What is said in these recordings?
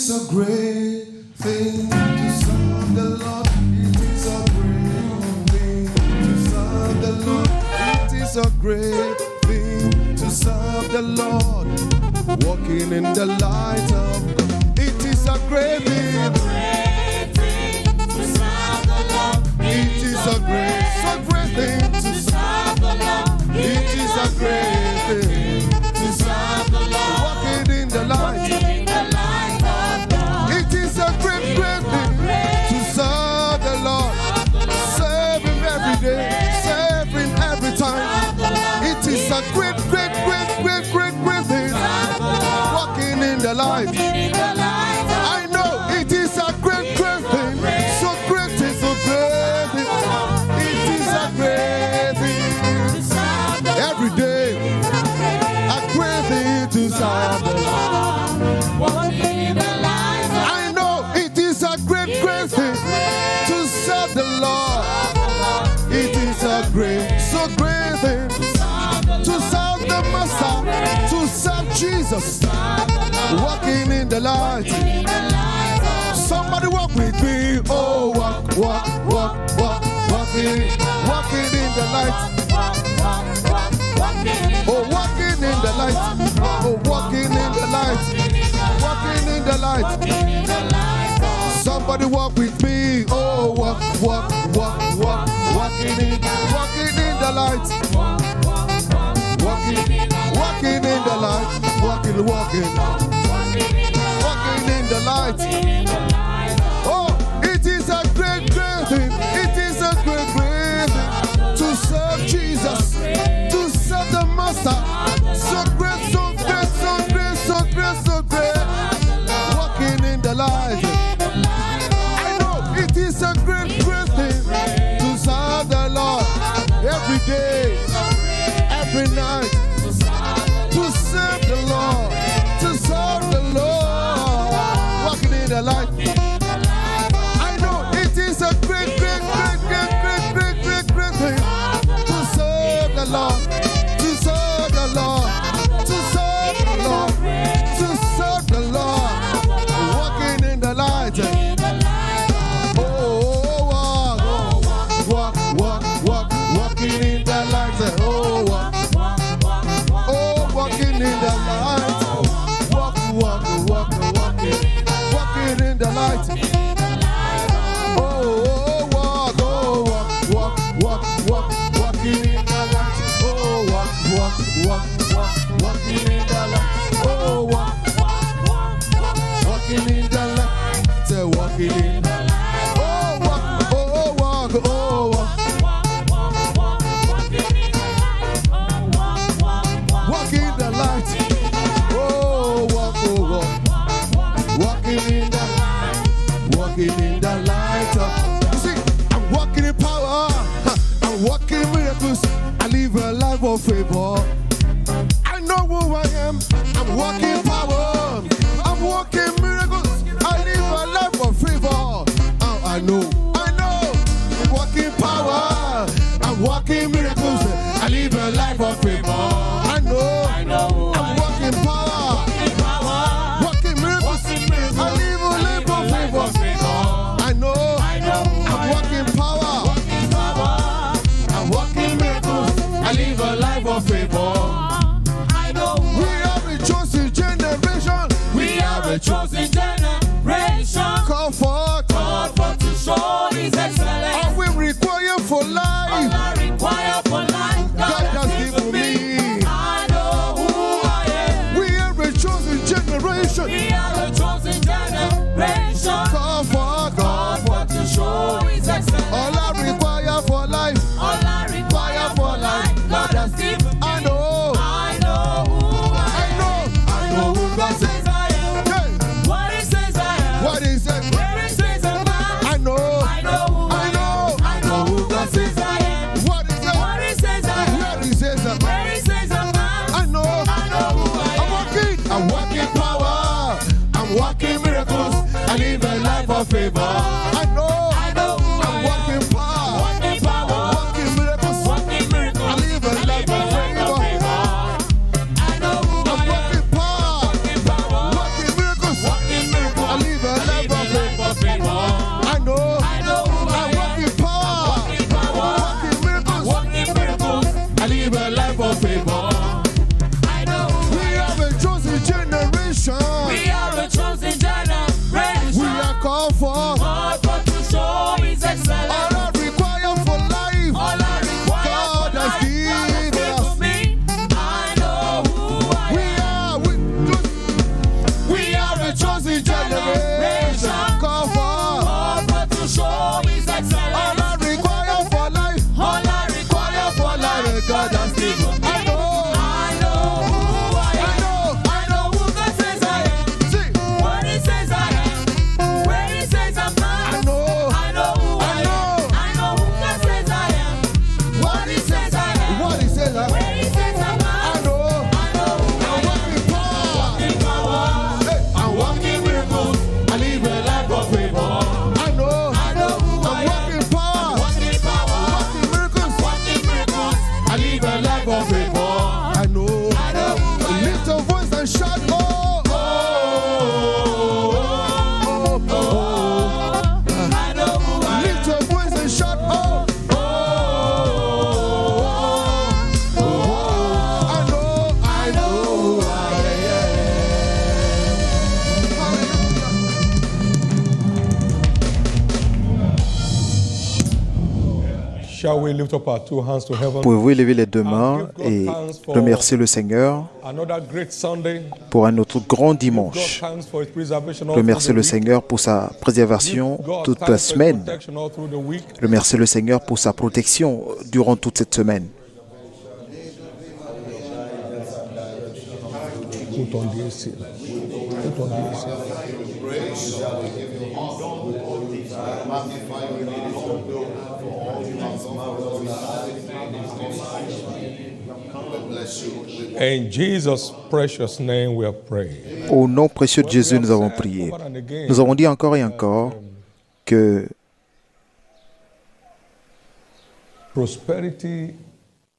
is a great thing to serve the Lord. It is a great thing to serve the Lord. It is a great thing to serve the Lord. Walking in the light of God. It is a great thing. To serve the Lord. It is a great thing to serve the Lord. It is a great thing to serve the Lord. Walking in the light. It is a great thing to serve the Lord. Serve Him every day. Serve Him every time. It is a great thing. Walking in the light. I know it is a great thing. So great is so great thing. It is a great thing. Every day, a great thing to serve the Lord. I know it is a great thing to serve the Lord. It is a so great thing to serve the Master, to serve Jesus. Walking in the light. Somebody walk with me. Oh, walk. Walking in the light. Oh, walking in the light. Oh, walking in the light. Walking in the light. Somebody walk with me. Oh, walk. Walking in the light. Walking in the light. Walking in the light. Oh, it is a great thing. It is a great thing to serve Jesus, to serve the Master. So great. Walking in the light. I know it is a great thing to serve the Lord every day, every night. To serve the Lord, walking in the light. I know it is a great thing to serve the Lord, to serve the Lord, walking in the light. Oh, walk, walking in the light. Oh, walk. Oh, walking in the light. Walking in the light. Oh, walk, walking in the light. Oh, walk, walking in the light. Oh, walking in the light. Say, walking in the light. Oh, walk. Walk in the light. Oh, walk. Walking in the light. Walking in the light. You see, I'm walking in power. I'm walking in miracles. I live a life of favor. I know who I am. I'm walking power. I'm walking miracles. I live a life of favor. Oh, I know. I'm walking power. I'm walking miracles. I live a life of favor. I know. I'm walking power. Walking miracles. I live a life of favor. I know. I'm walking power. I'm walking miracles. I live a life of favor. I know. We are a chosen generation. Chosen generation. Call forth to show His excellence. All we require for life. All I require for life, God has given me. I know who I am. We are a chosen generation. We are a chosen generation. Call forth to show His excellence. All I require for life. All I require for life, God has given me. I know who I am. I know who God says I am. Hey. What He says I am. What is it? Where He says I'm at. I know who God says I am. What is it? What He says I am. Where He says I'm Where He says I'm at. I know who I am. I'm walking power. I'm walking miracles. I live a life of favor. I know I'm walking power. Walking miracles. I live a life of favor. I'm walking power. Walking miracles. I and shout, oh, oh, oh, oh, I know who I am. Lift your voice and shout, oh, oh, oh, I know who I am. Shall we lift up our two hands to heaven? Pouvez-vous élever les deux mains et remercier le Seigneur Another great Sunday. pour un autre grand God dimanche. thanks for His preservation all Remercier through le the week. Seigneur pour sa préservation God toute thanks la for His semaine. protection all through the week. Remercier le Seigneur pour sa protection durant toute cette semaine. Put on the AC. Put on the AC. In Jesus' precious name we have prayed. Au nom précieux de Jésus, nous avons prié. Nous avons dit encore et encore que Prosperity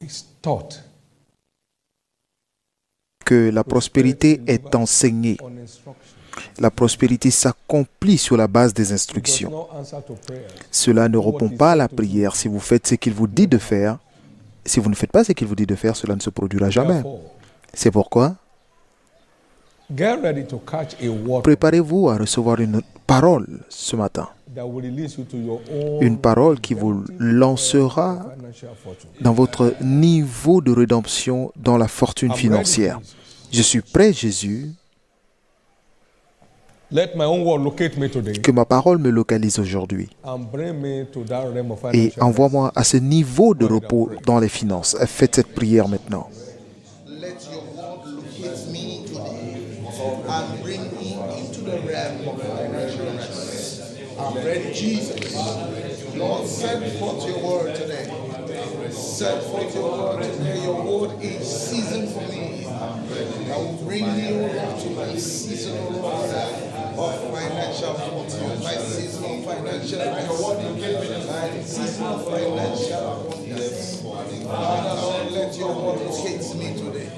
is taught la prospérité est enseignée. on instruction. La prospérité s'accomplit sur la base des Does instructions. not answer to prayer. Cela ne répond pas à la prière. Si vous faites ce qu'il vous dit de faire, si vous ne faites pas ce qu'il vous dit de faire, cela ne se produira jamais. Therefore, C'est pourquoi, get ready to catch a word préparez-vous à recevoir une parole ce matin. that will release you to your own Une parole qui vous lancera financial fortune. dans votre niveau de rédemption dans la fortune financière. Je suis prêt, Jésus, Let my own word locate me today que ma parole me localise aujourd'hui and bring me to that realm of et financial envoie-moi à ce niveau de repos dans les finances. Faites cette prière maintenant. Let your word locate me today and bring me into the realm of financial rest. I'm ready, Jesus. Lord, send forth your word today. Send forth your word today. Your word is season for me. That will bring me over to my season, Lord, of financial fortune, my season of financial rest, my season of financial abundance. Father, Lord, let your word locate me today.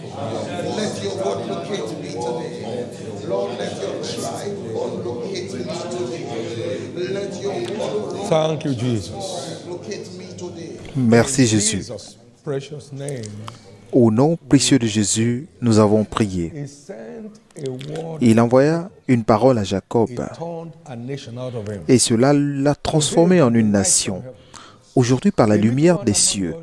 Let your word locate me today. Lord, let your tribe word locate me today. Let your word Thank you, Jesus. locate me today. Merci, In Jésus. Jesus' precious name, Au nom précieux de Jésus, nous avons prié. He sent a word Il envoya une parole à Jacob that turned a nation out of him. et cela l'a transformé en une nation. Aujourd'hui, par la lumière des cieux,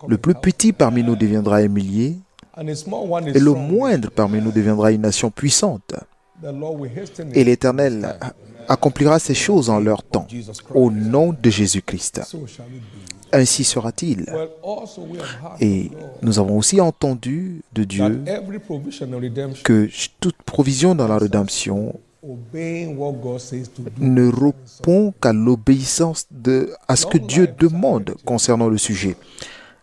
le plus petit parmi nous deviendra un millier And a small one is et le strong. moindre parmi nous deviendra une nation puissante. The Lord will hasten Et it. l'Éternel accomplira ces choses en leur temps, au nom de Jésus-Christ. So shall it be. Ainsi sera-t-il. Well, also we have heard Et from God nous avons aussi entendu de Dieu that every provision of redemption, que toute provision dans la rédemption obeying what God says to do. ne répond qu'à l'obéissance à ce que Dieu demande concernant le sujet.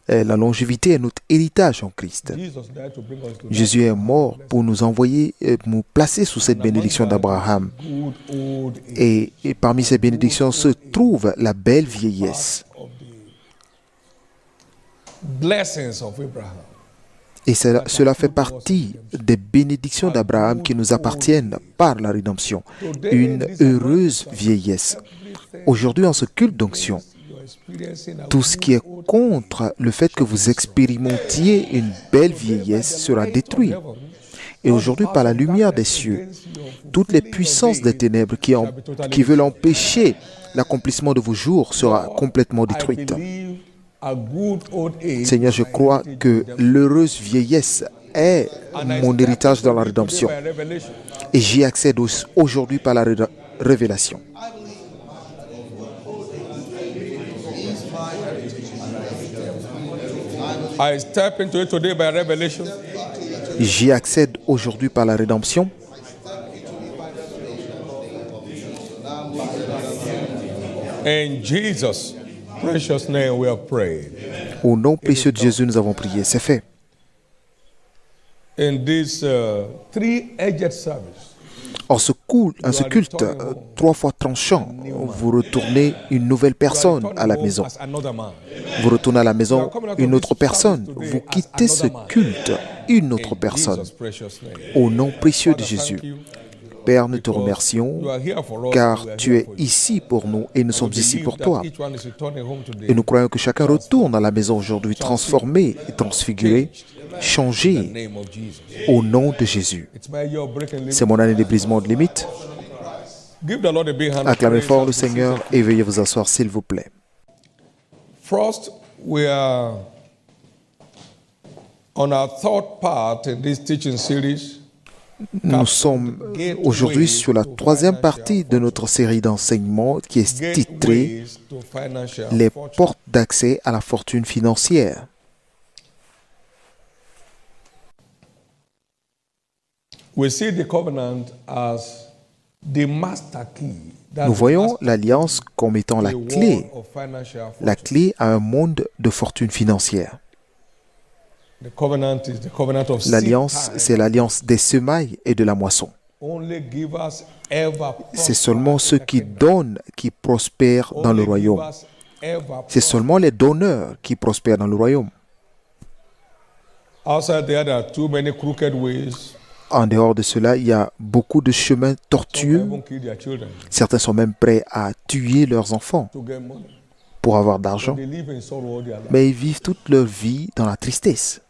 La longévité est notre héritage en Christ. Jesus died to bring us to Jésus est mort pour nous envoyer, nous placer sous cette bénédiction d'Abraham. good old age Et parmi ces bénédictions se trouve la belle vieillesse. of the blessings of Abraham. Et cela fait partie des bénédictions d'Abraham qui nous appartiennent par la rédemption. Une heureuse vieillesse. Aujourd'hui, en ce culte d'onction, You're experiencing a tout ce qui est contre le fait que vous expérimentiez une belle vieillesse sera détruit. Et aujourd'hui, par la lumière des cieux, toutes les puissances des ténèbres qui veulent empêcher l'accomplissement de vos jours sera complètement détruite. Seigneur, je crois que l'heureuse vieillesse est mon héritage dans la rédemption. Et j'y accède aujourd'hui par la révélation. I step into it today by revelation. J'y accède aujourd'hui par la rédemption. In Jesus' precious name we have prayed. Au nom précieux de Jésus, nous avons prié. C'est fait. In this three-edged service, En ce culte 3 fois tranchant, vous retournez une nouvelle personne à la maison. as another man. Vous retournez à la maison une autre personne. Vous quittez ce culte une autre personne. Au nom précieux de Jésus. Père, nous te remercions car tu es ici pour nous et nous sommes ici pour toi. Et nous croyons que chacun retourne à la maison aujourd'hui transformé et transfiguré, changé au nom de Jésus. C'est mon année de brisement de limites. Acclamez fort le Seigneur et veuillez vous asseoir s'il vous plaît. First, we are on our third part in this teaching series. Nous sommes aujourd'hui sur la troisième partie de notre série d'enseignements qui est titrée « Les portes d'accès à la fortune financière ». We see the covenant as the master key. Nous voyons l'alliance comme étant la clé à un monde de fortune financière. L'alliance, c'est l'alliance des semailles et de la moisson. C'est seulement ceux qui donnent qui prospèrent dans le royaume. C'est seulement les donneurs qui prospèrent dans le royaume. En dehors de cela, il y a beaucoup de chemins tortueux. Certains sont même prêts à tuer leurs enfants pour avoir d'argent. Mais ils vivent toute leur vie dans la tristesse.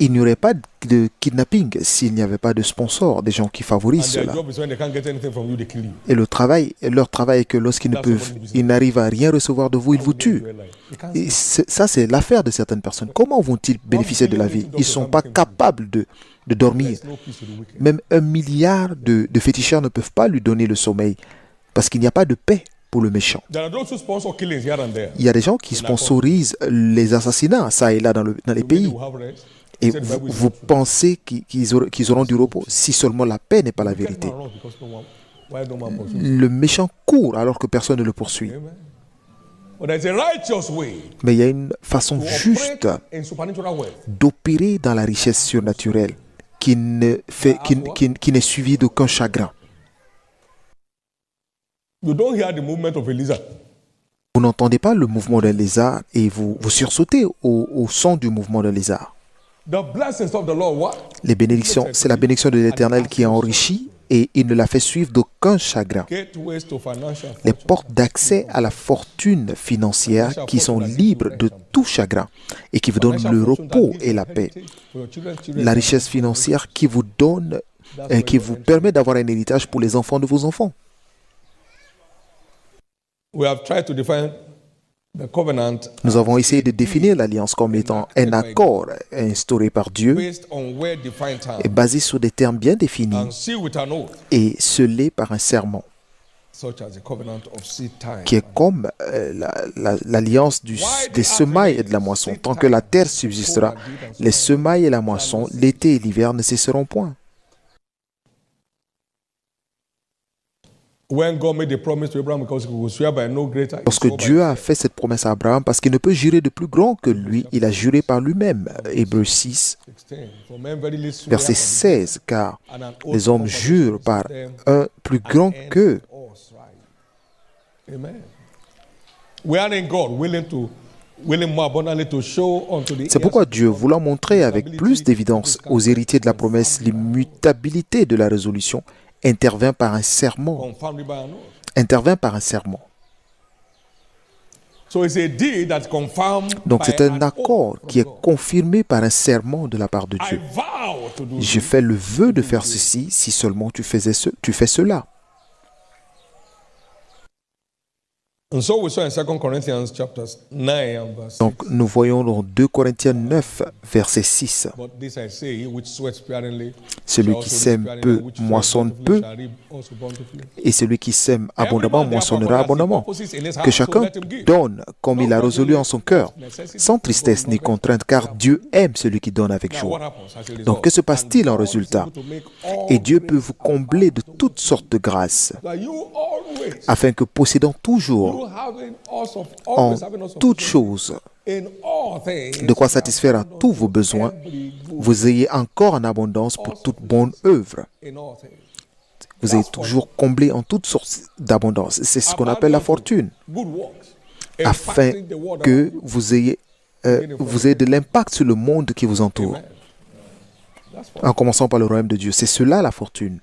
Il n'y aurait pas de kidnapping s'il n'y avait pas de sponsors, des gens qui favorisent cela. Et leur travail est que lorsqu'ils n'arrivent à rien recevoir de vous, ils vous tuent. Et ça, c'est l'affaire de certaines personnes. Comment vont-ils bénéficier de la vie? Ils ne sont pas capables de dormir. Même 1 milliard de féticheurs ne peuvent pas lui donner le sommeil parce qu'il n'y a pas de paix pour le méchant. Il y a des gens qui sponsorisent les assassinats, ça et là, dans les pays. Et vous pensez qu'ils auront du repos si seulement la paix n'est pas la vérité. Le méchant court alors que personne ne le poursuit. Mais il y a une façon juste d'opérer dans la richesse surnaturelle qui n'est suivie d'aucun chagrin. Vous n'entendez pas le mouvement d'un lézard et vous sursautez au son du mouvement d'un lézard. Les bénédictions, c'est la bénédiction de l'Éternel qui est enrichie et il ne la fait suivre d'aucun chagrin. Les portes d'accès à la fortune financière qui sont libres de tout chagrin et qui vous donnent le repos et la paix. La richesse financière qui vous donne et qui vous permet d'avoir un héritage pour les enfants de vos enfants. Nous avons essayé de définir l'alliance comme étant un accord instauré par Dieu et basé sur des termes bien définis et scellé par un serment qui est comme l'alliance des semailles et de la moisson. Tant que la terre subsistera, les semailles et la moisson, l'été et l'hiver ne cesseront point. Lorsque Dieu a fait cette promesse à Abraham, parce qu'il ne peut jurer de plus grand que lui, il a juré par lui-même. Hébreux 6, verset 16, car les hommes jurent par un plus grand qu'eux. C'est pourquoi Dieu, voulant montrer avec plus d'évidence aux héritiers de la promesse l'immutabilité de la résolution, intervint par un serment. Donc c'est un accord qui est confirmé par un serment de la part de Dieu. Je fais le vœu de faire ceci si seulement tu fais cela. Donc nous voyons dans 2 Corinthiens 9, verset 6. Celui qui sème peu moissonne peu, et celui qui sème abondamment moissonnera abondamment. Que chacun donne comme il a résolu en son cœur, sans tristesse ni contrainte, car Dieu aime celui qui donne avec joie. Donc que se passe-t-il en résultat? Et Dieu peut vous combler de toutes sortes de grâces, afin que possédant toujours en toutes choses de quoi satisfaire à tous vos besoins, vous ayez encore en abondance pour toute bonne œuvre. Vous ayez toujours comblé en toutes sortes d'abondance. C'est ce qu'on appelle la fortune. Afin que vous ayez vous avez de l'impact sur le monde qui vous entoure. En commençant par le royaume de Dieu. C'est cela la fortune.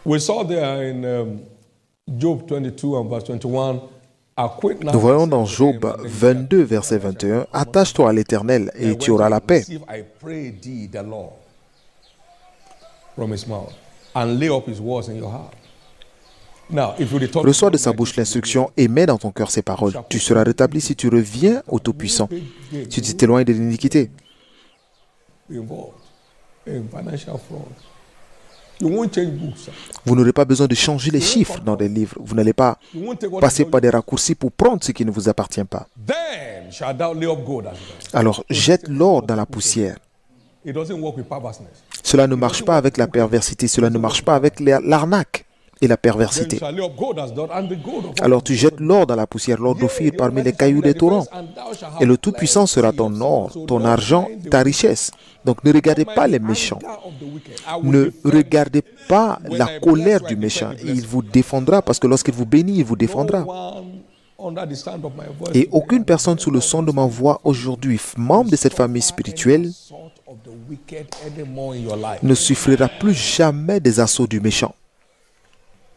We saw there in Job 22 and verse 21. Nous voyons dans Job 22, verset 21, « Attache-toi à l'Éternel et tu auras la paix. » Reçois de sa bouche l'instruction et mets dans ton cœur ses paroles. Tu seras rétabli si tu reviens au Tout-Puissant, si tu t'éloignes de l'iniquité. Vous n'aurez pas besoin de changer les chiffres dans des livres. Vous n'allez pas passer par des raccourcis pour prendre ce qui ne vous appartient pas. Alors, jette l'or dans la poussière. Cela ne marche pas avec la perversité. Cela ne marche pas avec l'arnaque et la perversité. Alors tu jettes l'or dans la poussière, l'or d'Ophir parmi les cailloux des torrents. Et le Tout-Puissant sera ton or, ton argent, ta richesse. Donc ne regardez pas les méchants. Ne regardez pas la colère du méchant. Il vous défendra parce que lorsqu'il vous bénit, il vous défendra. Et aucune personne sous le son de ma voix aujourd'hui, membre de cette famille spirituelle, ne souffrira plus jamais des assauts du méchant.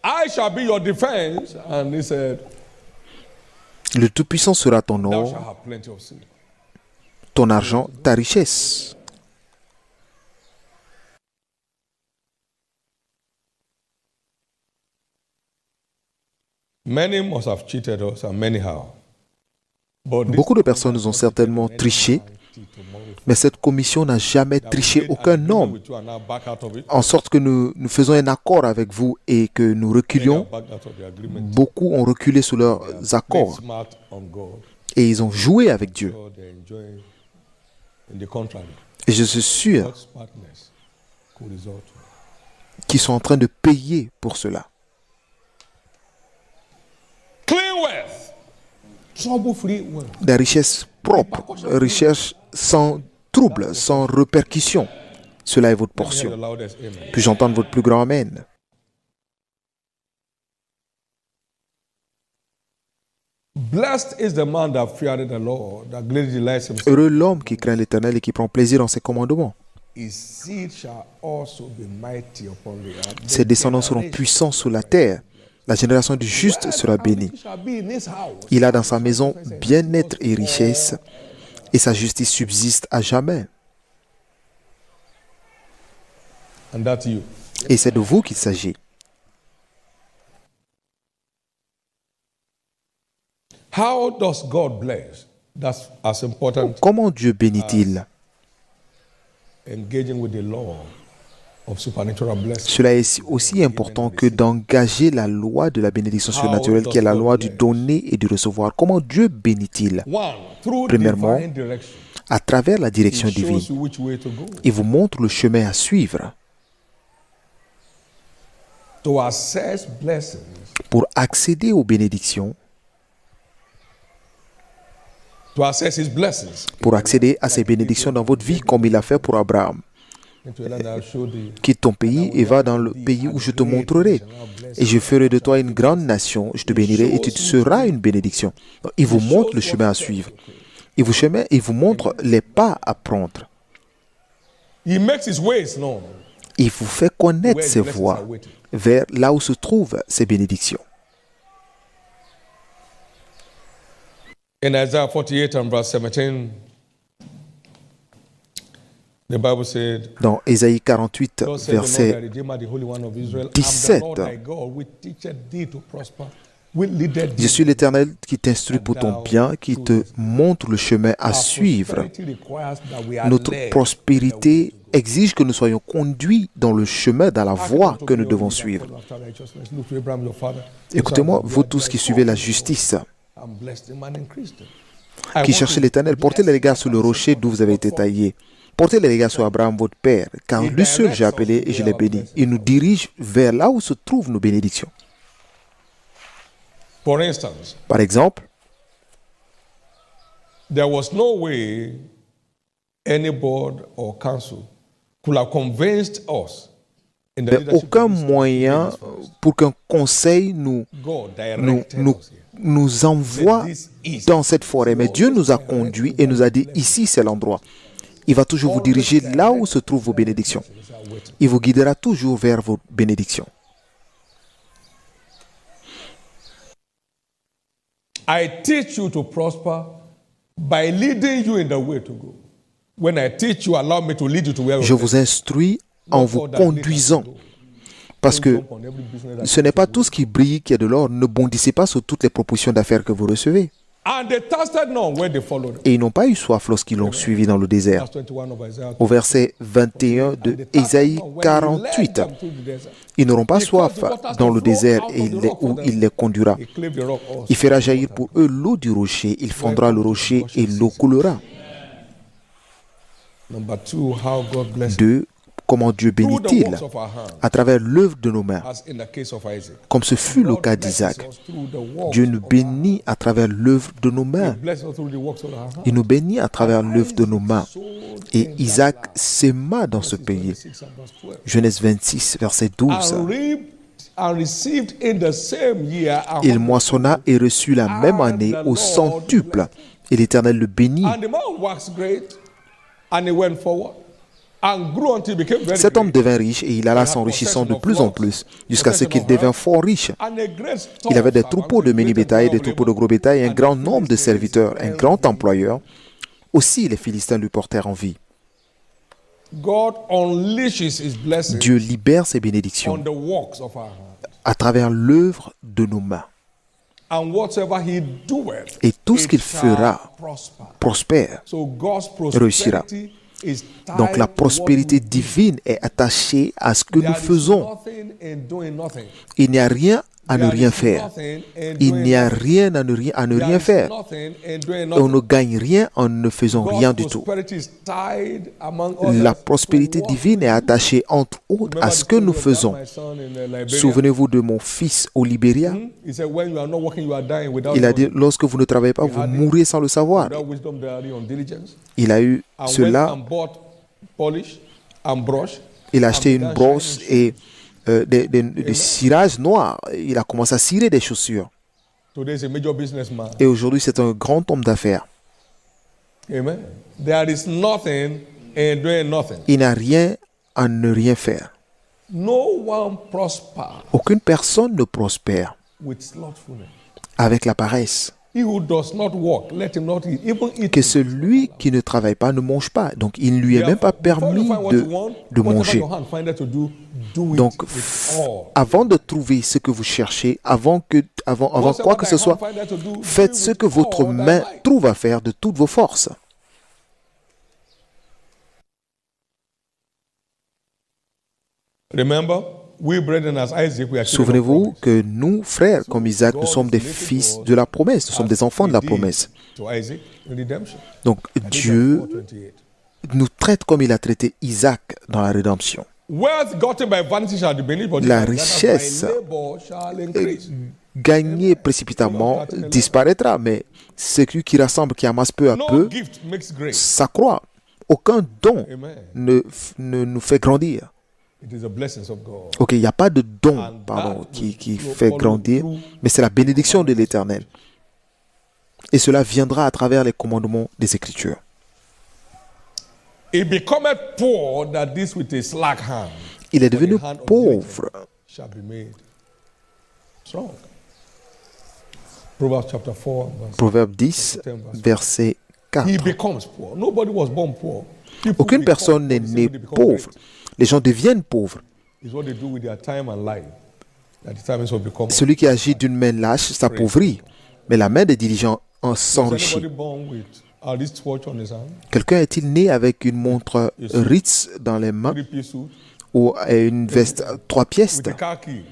I shall be your defense. And he said, le Tout-Puissant sera ton or, ton argent, ta richesse. Many must have cheated us and many have. Beaucoup de personnes nous ont certainement triché, mais cette commission n'a jamais triché aucun homme, en sorte que nous faisons un accord avec vous et que nous reculions. Beaucoup ont reculé sous leurs accords et ils ont joué avec Dieu. Et je suis sûr qu'ils sont en train de payer pour cela. La richesse propre, richesse sans trouble, sans répercussion. Cela est votre portion. Puis-je entendre votre plus grand Amen? Heureux l'homme qui craint l'Éternel et qui prend plaisir en ses commandements. Ses descendants seront puissants sur la terre. La génération du juste sera bénie. Il a dans sa maison bien-être et richesse, et sa justice subsiste à jamais. Et c'est de vous qu'il s'agit. Comment Dieu bénit-il? Cela est aussi important que d'engager la loi de la bénédiction surnaturelle qui est la loi du donner et du recevoir. Comment Dieu bénit-il? Premièrement, à travers la direction divine. Il vous montre le chemin à suivre pour accéder aux bénédictions, pour accéder à ces bénédictions dans votre vie comme il l'a fait pour Abraham. Quitte ton pays et va dans le pays où je te montrerai. Et je ferai de toi une grande nation, je te bénirai et tu seras une bénédiction. Il vous montre le chemin à suivre. Il vous montre les pas à prendre. Il vous fait connaître ses voies vers là où se trouvent ses bénédictions. In Isaiah 48 and verse 17, the Bible said, dans Ésaïe 48, verset 17, je suis l'Éternel qui t'instruit pour ton bien, qui te montre le chemin à suivre. Notre prospérité exige que nous soyons conduits dans le chemin, dans la voie que nous devons suivre. Écoutez-moi, vous tous qui suivez la justice, qui cherchez l'Éternel, portez les regards sur le rocher d'où vous avez été taillés. Portez les regards sur Abraham, votre père, car lui seul j'ai appelé et je l'ai béni. Il nous dirige vers là où se trouvent nos bénédictions. Par exemple, there was no way any board or council could have convinced us. Il n'y a aucun moyen pour qu'un conseil nous nous envoie dans cette forêt, mais Dieu nous a conduits et nous a dit, ici c'est l'endroit. Il va toujours vous diriger là où se trouvent vos bénédictions. Il vous guidera toujours vers vos bénédictions. I teach you to prosper by leading you in the way to go. When I teach you, allow me to lead you to where Je vous instruis en vous conduisant. Parce que ce n'est pas tout ce qui brille qui est de l'or. Ne bondissez pas sur toutes les propositions d'affaires que vous recevez. And they thirsted not when they followed. Et ils n'ont pas eu soif lorsqu'ils l'ont suivi dans le désert. Verse 21 of Isaiah. Au verset 21 de Ésaïe 48, ils n'auront pas soif dans le désert où il les conduira. He cleft the rock also. Il fera jaillir pour eux l'eau du rocher. Il fondra le rocher et l'eau coulera. Number 2, how God blesses. 2. Comment Dieu Through the bénit-il works of our hands, à travers l'œuvre de nos mains, as in the case of Isaac. comme ce fut le God cas blesses d'Isaac. us through the works Dieu nous of our bénit à travers l'œuvre de nos hands. mains. He blesses us through the works of our hands. Il nous bénit à travers l'œuvre de nos mains. Et Isaac s'aima dans ce pays. 26 and verse 12. Genèse 26, verset 12. And reaped and received in the same year a Il hundred. moissonna et reçut la même année au centuple. Et l'Éternel le bénit. And the man waxed great, and he went forward, and grew until he became very Cet homme great. devint riche et il alla s'enrichissant de plus en plus, jusqu'à ce qu'il devint fort riche. And a great store Il avait des of troupeaux de servants, mini great bétail, number des of troupeaux de laborers. gros bétail, un And grand the nombre de Philistines serviteurs, un held grand him. employeur. Aussi les Philistins lui portèrent envie. God unleashes his blessings Dieu libère ses on bénédictions the works of our hands. à travers l'œuvre de nos mains. And whatsoever he doeth, Et tout ce it qu'il shall fera prosper. prospère. So God's Réussira. prosperity is tied Donc la to what prospérité we do. divine est attachée à ce que There nous is faisons. nothing in doing nothing. Il n'y a rien à ne There rien is faire. nothing in Il doing n'y a nothing. rien à ne There rien is faire. nothing in doing Et on nothing. ne gagne rien en ne faisant rien du God's tout. prosperity is tied among others La to prospérité what divine est attachée entre autres Remember à ce the que story nous about faisons. my son in, Liberia? Souvenez-vous de mon fils au Libéria. He said, when you are not working, you are dying without Il a dit, knowing. lorsque vous ne travaillez pas, vous mourrez sans le savoir. Without wisdom, there are on diligence. Il a eu And went cela. and bought polish and brush. Il a acheté and une began brosse shining et des cirages noirs. Il a commencé à cirer des chaussures. Today is a major businessman. Et aujourd'hui, c'est un grand homme d'affaires. Amen. There is nothing in doing nothing. Il n'a rien à ne rien faire. No one prosper Aucune personne ne prospère with slothfulness. avec la paresse. He who does not work, let him not eat. Even eat. Que celui qui ne travaille pas ne mange pas. Donc, il ne lui est même pas permis de manger. Donc, avant de trouver ce que vous cherchez, avant quoi que ce soit, faites ce que votre main trouve à faire de toutes vos forces. Remember, we brethren as Isaac, we are children of Souvenez-vous promise. que nous, frères, comme Isaac, nous sommes des fils de la promesse, nous sommes des enfants de la promesse. To Isaac, redemption. Donc, Dieu nous traite comme il a traité Isaac dans la rédemption. Wealth gotten by vanity shall diminish, but La that by richesse labor shall increase. Gagné précipitamment disparaîtra, mais celui qui rassemble, qui amasse peu à No peu, gift makes great. s'accroît. Aucun don Amen. ne nous fait grandir. It is the blessings of God. Ok, il n'y a pas de don qui fait grandir, mais c'est la bénédiction de l'Éternel. Et cela viendra à travers les commandements des Écritures. It becometh poor that this with a slack hand. Il est but devenu the hand of pauvre. diligence shall be made strong. Proverbs chapter 4, verse Proverbe 10, verset 4. He becomes poor. Nobody was born poor. People Aucune become personne n'est poor. née They become pauvre. great. Les gens deviennent pauvres. It's what they do with their time and life that determines what become. Celui qui agit d'une main lâche s'appauvrit, mais la main des diligents en Was s'enrichit. anybody born with a wristwatch on his hand, Quelqu'un est-il né avec une montre Ritz dans les mains 3-piece suit, ou une veste 3 pièces with a car key?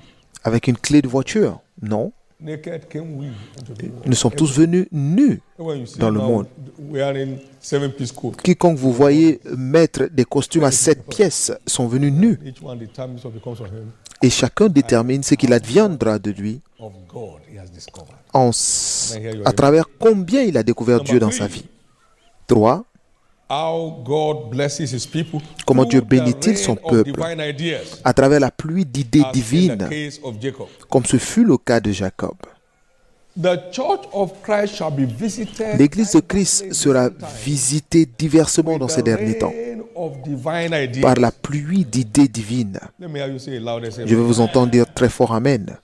avec une clé de voiture? Non. Naked came we into the world. Nous sommes tous venus nus. When you see dans le now monde. wearing 7-piece coat, Quiconque vous voyez mettre des costumes à 7 pièces sont venus nus. each one determines what becomes of him. Et chacun détermine ce qu'il adviendra de lui Of God he has discovered. à travers combien il a découvert Dieu dans sa vie. 3. How God blesses his people Comment Dieu through the bénit-il son rain of peuple divine ideas, à travers la pluie d'idées as in the divines, case of Jacob. comme ce fut le cas de Jacob. The church of Christ shall be visited L'Église de Christ sera visitée diversement dans ces derniers temps of divine ideas. par la pluie d'idées divines. Let me hear you say it loud and say, Je vais vous entendre dire très fort Amen.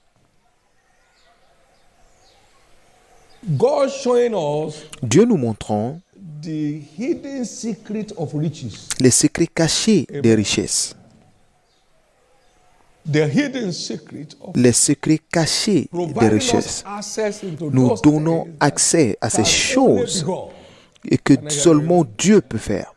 God showing us Dieu nous montrant the hidden secret of riches. les secrets cachés des richesses. The hidden secret of Les secrets cachés des providing us richesses. access into Nous those donnons things accès à ces that only choses God. et que seulement Dieu peut faire.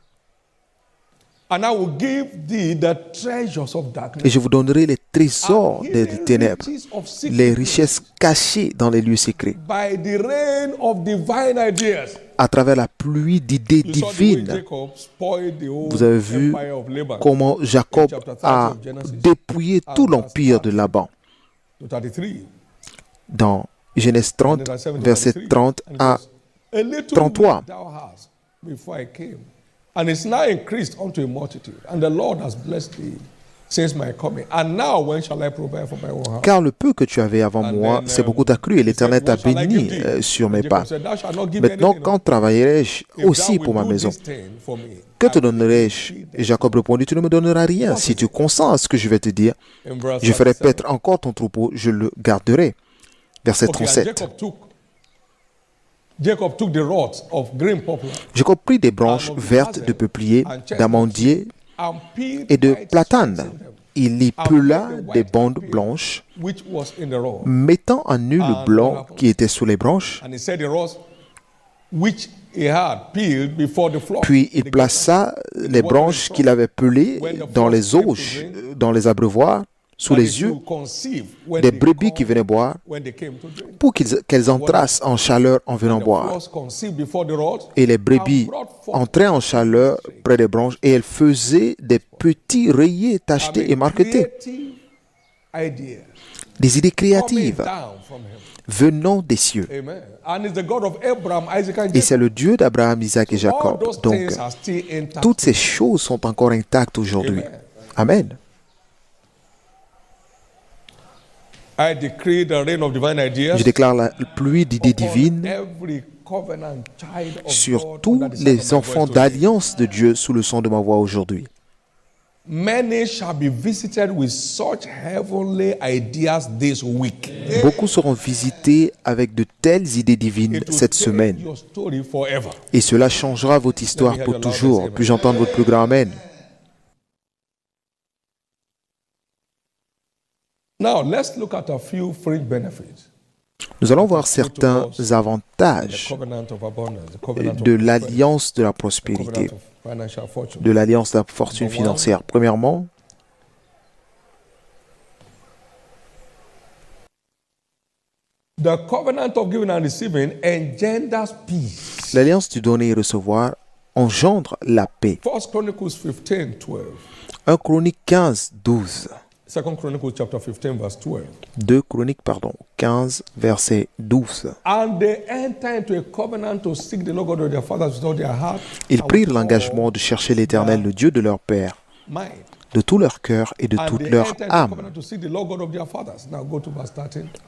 And I will give thee the treasures of Et darkness. je vous donnerai les trésors and des hidden ténèbres, riches of secret les richesses cachées dans les lieux secrets, by the rain of divine ideas. à travers la pluie d'idées You saw the way divines. Jacob spoiled the whole Vous avez vu empire of Laban. comment Jacob a dépouillé tout l'empire de Laban. To 33. Dans Genèse 30, verset 30 à A little 33. which thou hast before I came, and it's now increased unto a multitude, and the Lord has blessed thee since my coming. And now when shall I provide for my own house? Car le peu que tu avais avant moi, c'est beaucoup accru, et l'Éternel t'a béni sur mes pas. Maintenant, quand travaillerai-je aussi pour ma maison? Que te donnerai-je? Et Jacob répondit, tu ne me donneras rien. Si tu consens à ce que je vais te dire, je ferai paître encore ton troupeau, je le garderai. Verset 37. Jacob took the rods of green poplar Jacob prit des branches vertes de peuplier, d'amandier and peeled et de white platane. sticks in them, Il y pela des bandes blanches, which was in the rod. mettant en nu le blanc qui était sous les branches. And he said the rods which he had peeled before the flock. Puis il plaça les branches qu'il avait pelées dans les auges, dans les abreuvoirs, sous les yeux des brebis qui venaient boire, pour qu'elles entrassent en chaleur en venant boire. Et les brebis entraient en chaleur près des branches et elles faisaient des petits rayés tachetés et marquetés. Des idées créatives venant des cieux. Et c'est le Dieu d'Abraham, Isaac et Jacob. Donc, toutes ces choses sont encore intactes aujourd'hui. Amen. Je déclare la pluie d'idées divines sur tous les enfants d'alliance de Dieu sous le son de ma voix aujourd'hui. Beaucoup seront visités avec de telles idées divines cette semaine. Et cela changera votre histoire pour toujours. Puis-je entendre votre plus grand Amen? Nous allons voir certains avantages de l'alliance de la prospérité, de l'alliance de la fortune financière. Premièrement, l'alliance du donner et recevoir engendre la paix. 1 Chroniques 15, 12. 2 Chroniques, 15, verset 12. Ils prirent l'engagement de chercher l'Éternel, le Dieu de leur père, de tout leur cœur et de toute leur âme.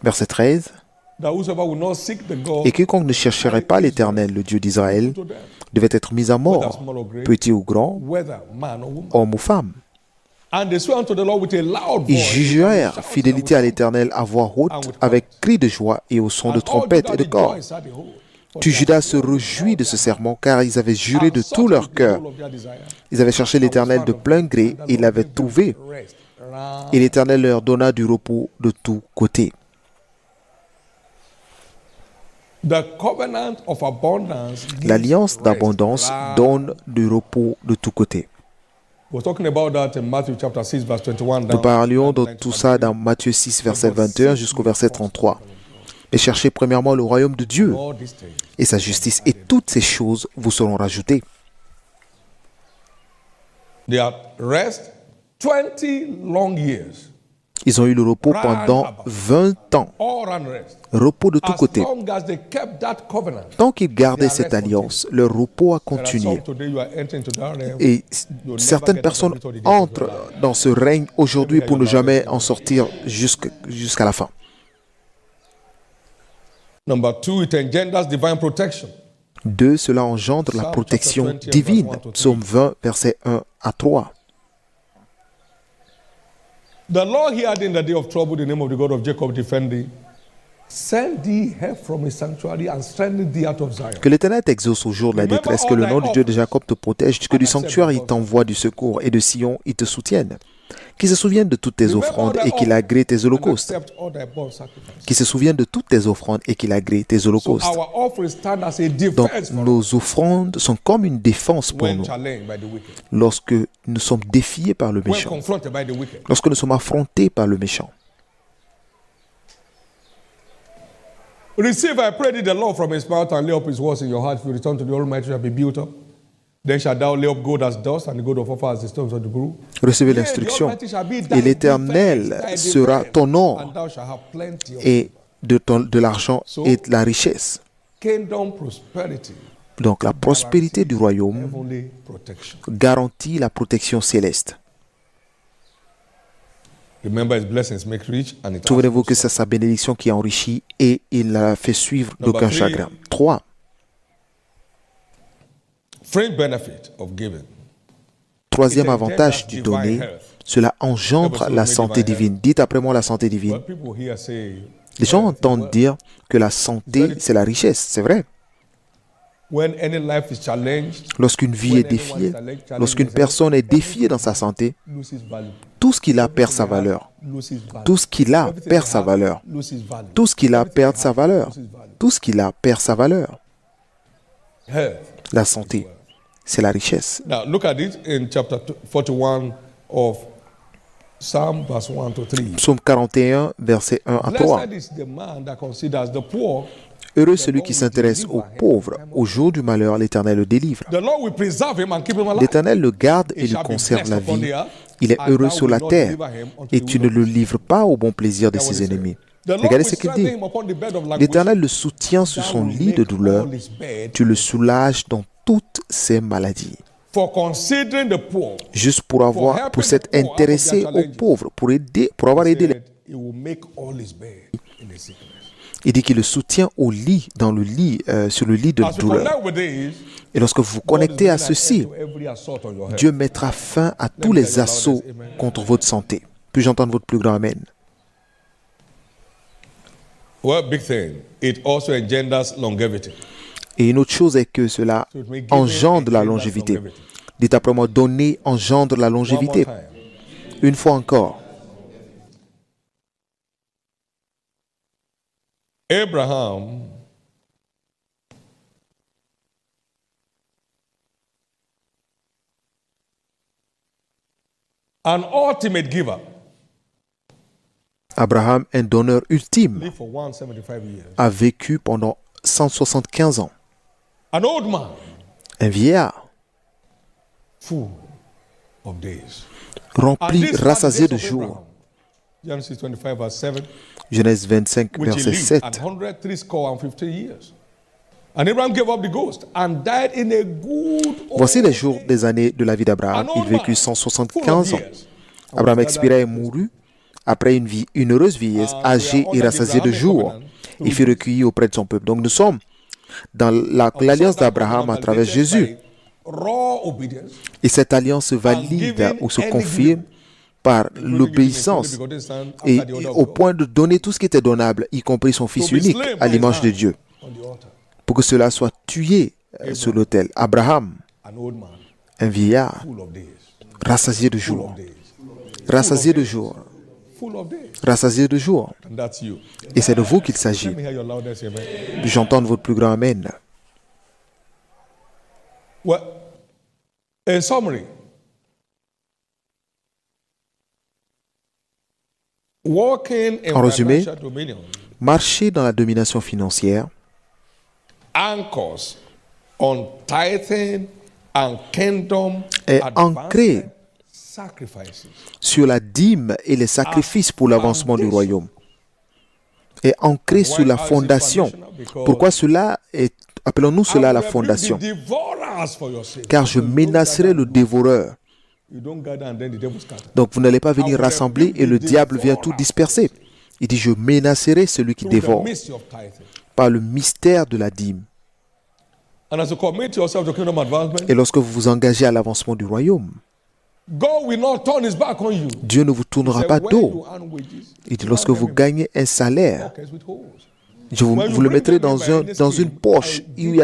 Verset 13. Et quiconque ne chercherait pas l'Éternel, le Dieu d'Israël, devait être mis à mort, petit ou grand, homme ou femme. Ils jugèrent fidélité à l'Éternel à voix haute, avec cri de joie et au son de trompette et de cordes. Tout Juda se réjouit de ce serment, car ils avaient juré de tout leur cœur. Ils avaient cherché l'Éternel de plein gré et l'avaient trouvé. Et l'Éternel leur donna du repos de tous côtés. L'alliance d'abondance donne du repos de tous côtés. Nous parlions de tout ça dans Matthieu 6, verset 21 jusqu'au verset 33. Mais cherchez premièrement le royaume de Dieu et sa justice, et toutes ces choses vous seront rajoutées. Ils ont eu le repos pendant 20 ans. Repos de tous côtés. Tant qu'ils gardaient cette alliance, leur repos a continué. Et certaines personnes entrent dans ce règne aujourd'hui pour ne jamais en sortir jusqu'à la fin. Number 2, it engenders divine protection. 2. Cela engendre la protection divine. Psaume 20, versets 1 à 3. The Lord heard in the day of trouble the name of the God of Jacob defend thee. Send thee help from his sanctuary and strengthen thee out of Zion. Que l'Éternel t'exauce au jour de la détresse, que le nom du Dieu de Jacob te protège, que du sanctuaire il t'envoie du secours et de Sion il te soutienne. Qu'il se souvienne de toutes tes offrandes et qu'il agrée tes holocaustes. Qu'il se souvienne de toutes tes offrandes et qu'il agrée tes holocaustes. Donc nos offrandes sont comme une défense pour nous lorsque nous sommes défiés par le méchant, lorsque nous sommes affrontés par le méchant. Receive, I pray thee, the Lord from his mouth, and lay up his words in your heart. If you return to the Almighty, shall be built up. Then shalt thou lay up gold as dust, and the gold of Ophir as the stones of the brew. Recevez l'instruction. Et l'Éternel sera ton nom, et de l'argent et de la richesse. Donc la prospérité du royaume garantit la protection céleste. Souvenez-vous que c'est sa bénédiction qui enrichit et il la fait suivre d'aucun chagrin. 3. Troisième avantage du donner, cela engendre la santé divine. Dites après moi la santé divine. Les gens entendent dire que la santé, c'est la richesse, c'est vrai. Lorsqu'une vie est défiée, lorsqu'une personne est défiée dans sa santé, tout ce qu'il a perd sa valeur. Tout ce qu'il a perd sa valeur. Tout ce qu'il a perd sa valeur. Tout ce qu'il a perd sa valeur. La santé, c'est la richesse. Now look at it in chapter 41 of Psalm verse 1 to 3. Psaume 41, versets 1 à 3. Blessed is the man that considers the poor. Heureux celui qui s'intéresse aux pauvres. Au jour du malheur, l'Éternel le délivre. L'Éternel le garde et lui conserve la vie. Il est heureux sur la terre et tu ne le livres pas au bon plaisir de ses ennemis. Regardez ce qu'il dit. L'Éternel le soutient sur son lit de douleur. Tu le soulages dans toutes ses maladies. Juste pour s'être intéressé aux pauvres, pour avoir aidé les... Il dit qu'il le soutient au lit, sur le lit de douleur. Et lorsque vous vous connectez à ceci, Dieu mettra fin à tous les assauts contre votre santé. Puis-je entendre votre plus grand amen? Et une autre chose est que cela engendre la longévité. Dites après moi, donner engendre la longévité. Une fois encore. Abraham an ultimate giver. Abraham, un donneur ultime, a vécu pendant 175 ans. An old man, un vieillard, full of days. Rempli, rassasié de jours. Genèse 25, verset 7. Voici les jours des années de la vie d'Abraham. Il vécut 175 ans. Abraham expira et mourut après une heureuse vieillesse, âgé et rassasié de jours. Il fut recueilli auprès de son peuple. Donc nous sommes dans l'alliance d'Abraham à travers Jésus. Et cette alliance se valide ou se confirme par l'obéissance et au point de donner tout ce qui était donnable, y compris son fils unique, à l'image de Dieu, pour que cela soit tué sur l'autel. Abraham, un vieillard, rassasié de jours, rassasié de jours, rassasié de jours. Et c'est de vous qu'il s'agit. J'entends votre plus grand amen. In summary, en résumé, marcher dans la domination financière est ancré sur la dîme et les sacrifices pour l'avancement du royaume. Est ancré sur la fondation. Pourquoi cela est, appelons-nous cela la fondation? Car je menacerai le dévoreur. Donc vous n'allez pas venir rassembler et le diable vient tout disperser. Il dit, je menacerai celui qui dévore. par le mystère de la dîme. And as you commit yourself to kingdom advancement, Et lorsque vous vous engagez à l'avancement du royaume, God will not turn his back on you. Dieu ne vous He tournera said, pas when dos. you earn wages, Il dit, lorsque vous gagnez un salaire, pockets with holes. vous le mettrez dans une poche où il y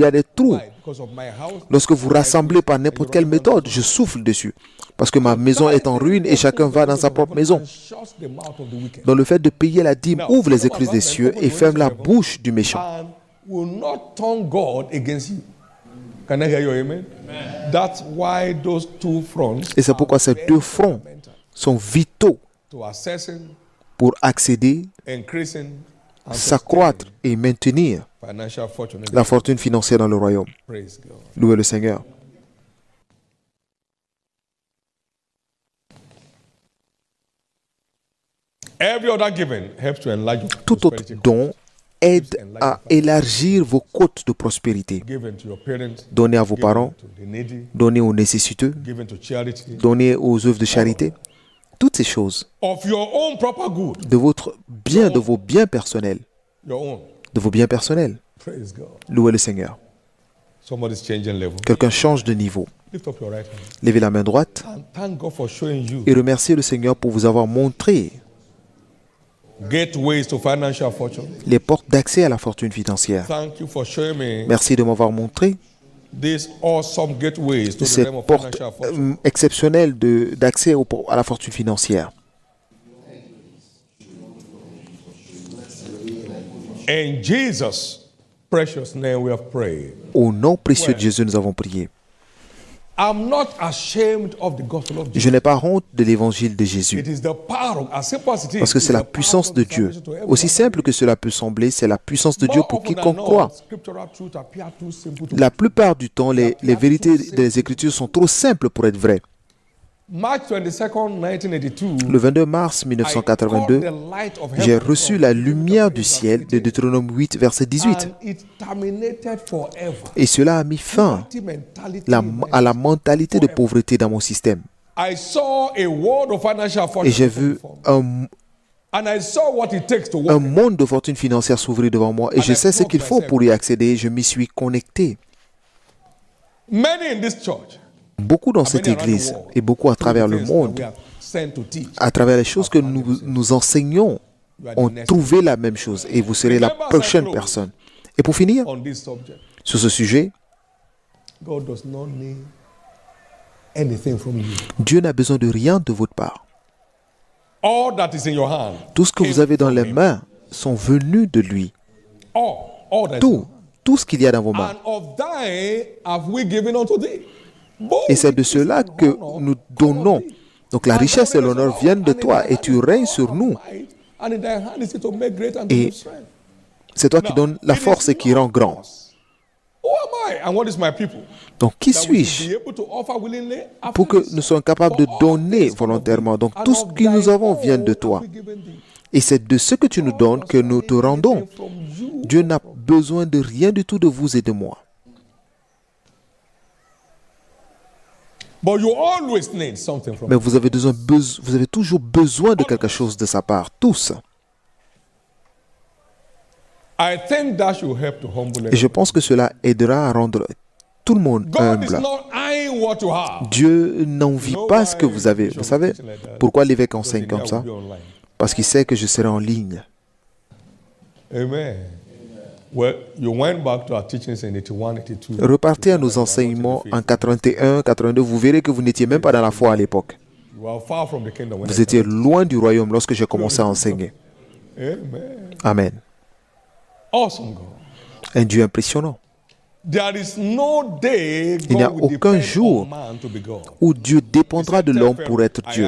a des trous. Why? Because of my house, Lorsque vous rassemblez par n'importe quelle méthode, je souffle dessus. Parce que ma maison est en ruine et chacun va dans sa propre maison. and shuts the mouth of the wicked. Donc le fait de payer la dîme ouvre les écluses des cieux et ferme la bouche du méchant. And will not turn God against you. Can I hear your amen? That's why those two fronts Et c'est pourquoi ces are deux very fronts fundamental sont vitaux to accessing, pour accéder, increasing, and s'accroître et maintenir sustaining financial fortune. la fortune financière dans le royaume. Praise God. Louez le Seigneur. Every other giving helps to enlarge your Tout autre prosperity. don aide à élargir vos côtes de prospérité. Giving to your parents, Donnez à vos giving parents, to the needy, donnez aux nécessiteux, giving to charity, donnez aux œuvres de charité. Toutes ces choses of your own proper good, de votre bien, de vos biens personnels, your own. de vos biens personnels. Praise God. Louez le Seigneur. Somebody's changing level. Quelqu'un change de niveau. Lift up your right hand Levez la main droite and thank God for showing you et remerciez le Seigneur pour vous avoir montré gateways to financial fortune. les portes d'accès à la fortune financière. Thank you for showing me Merci de m'avoir montré these awesome gateways to the ces realm of portes financial fortune. exceptionnelles d'accès à la fortune financière. In Jesus' precious name we have prayed. Au nom précieux de Jésus, nous avons prié. I'm not ashamed of the gospel of Je Jesus. n'ai pas honte de l'évangile de Jésus, It is the power, as simple as it is, parce que c'est la it's the puissance power de of Dieu. salvation to everyone. Aussi simple que cela peut sembler, c'est la puissance de Dieu More pour often than quiconque not, croit. scriptural truth appear too simple to La plupart du temps, les vérités des Écritures sont trop simples pour être vraies. March 22nd, 1982, Le 22 mars 1982, j'ai reçu la lumière du ciel de Deutéronome 8, verset 18. and it terminated forever. Et cela a mis fin à la mentalité de pauvreté dans mon système. I saw a world of financial Et j'ai fortune vu before me. un And I saw what it takes to un work. monde de fortune financière s'ouvrir devant moi. Et je sais ce qu'il faut pour y accéder. Je m'y suis connecté. Many in this church, Beaucoup dans cette église et beaucoup à travers le monde, we are sent to teach. à travers les choses que nous enseignons, ont trouvé la même chose. Et vous serez la prochaine personne. Et pour finir, On this subject, sur ce sujet, God does not need anything from you. Dieu n'a besoin de rien de votre part. All that is in your hand. Tout ce que vous avez dans les mains sont venus de lui. All that is in your hand. Tout ce qu'il y a dans vos mains. And of thine have we given unto thee. Et c'est de cela que nous donnons. Donc la richesse et l'honneur viennent de toi et tu règnes sur nous. And in thy hand is it to make great and to Et give strength. c'est toi qui donnes la force et qui rend grand. Who am I and what is my people? Donc qui That we should suis-je be able to offer willingly after pour que this. nous soyons capables de donner volontairement? Donc tout ce que nous avons vient de toi. Et c'est de ce que tu nous donnes que nous te rendons. Dieu n'a besoin de rien du tout de vous et de moi. But you always need something from Mais vous avez toujours besoin de quelque chose de sa part. Tous. I think that should help to humble Et je pense que cela aidera à rendre tout le monde God is humble. not eyeing what you have. Dieu n'envie pas ce que vous avez. Vous savez pourquoi l'évêque enseigne comme ça? Parce qu'il sait que je serai en ligne. Amen. Well, you went back to our teachings in 81, 82. Repartez à nos enseignements en 81, 82. Vous verrez que vous n'étiez même pas dans la foi à l'époque. You are far from the kingdom when Vous I étiez loin du royaume lorsque j'ai commencé à enseigner. Amen. Amen. Awesome God. Un Dieu impressionnant. There is no day Il n'y a God will aucun depend jour on man to be God. où Dieu dépendra de l'homme pour être Dieu.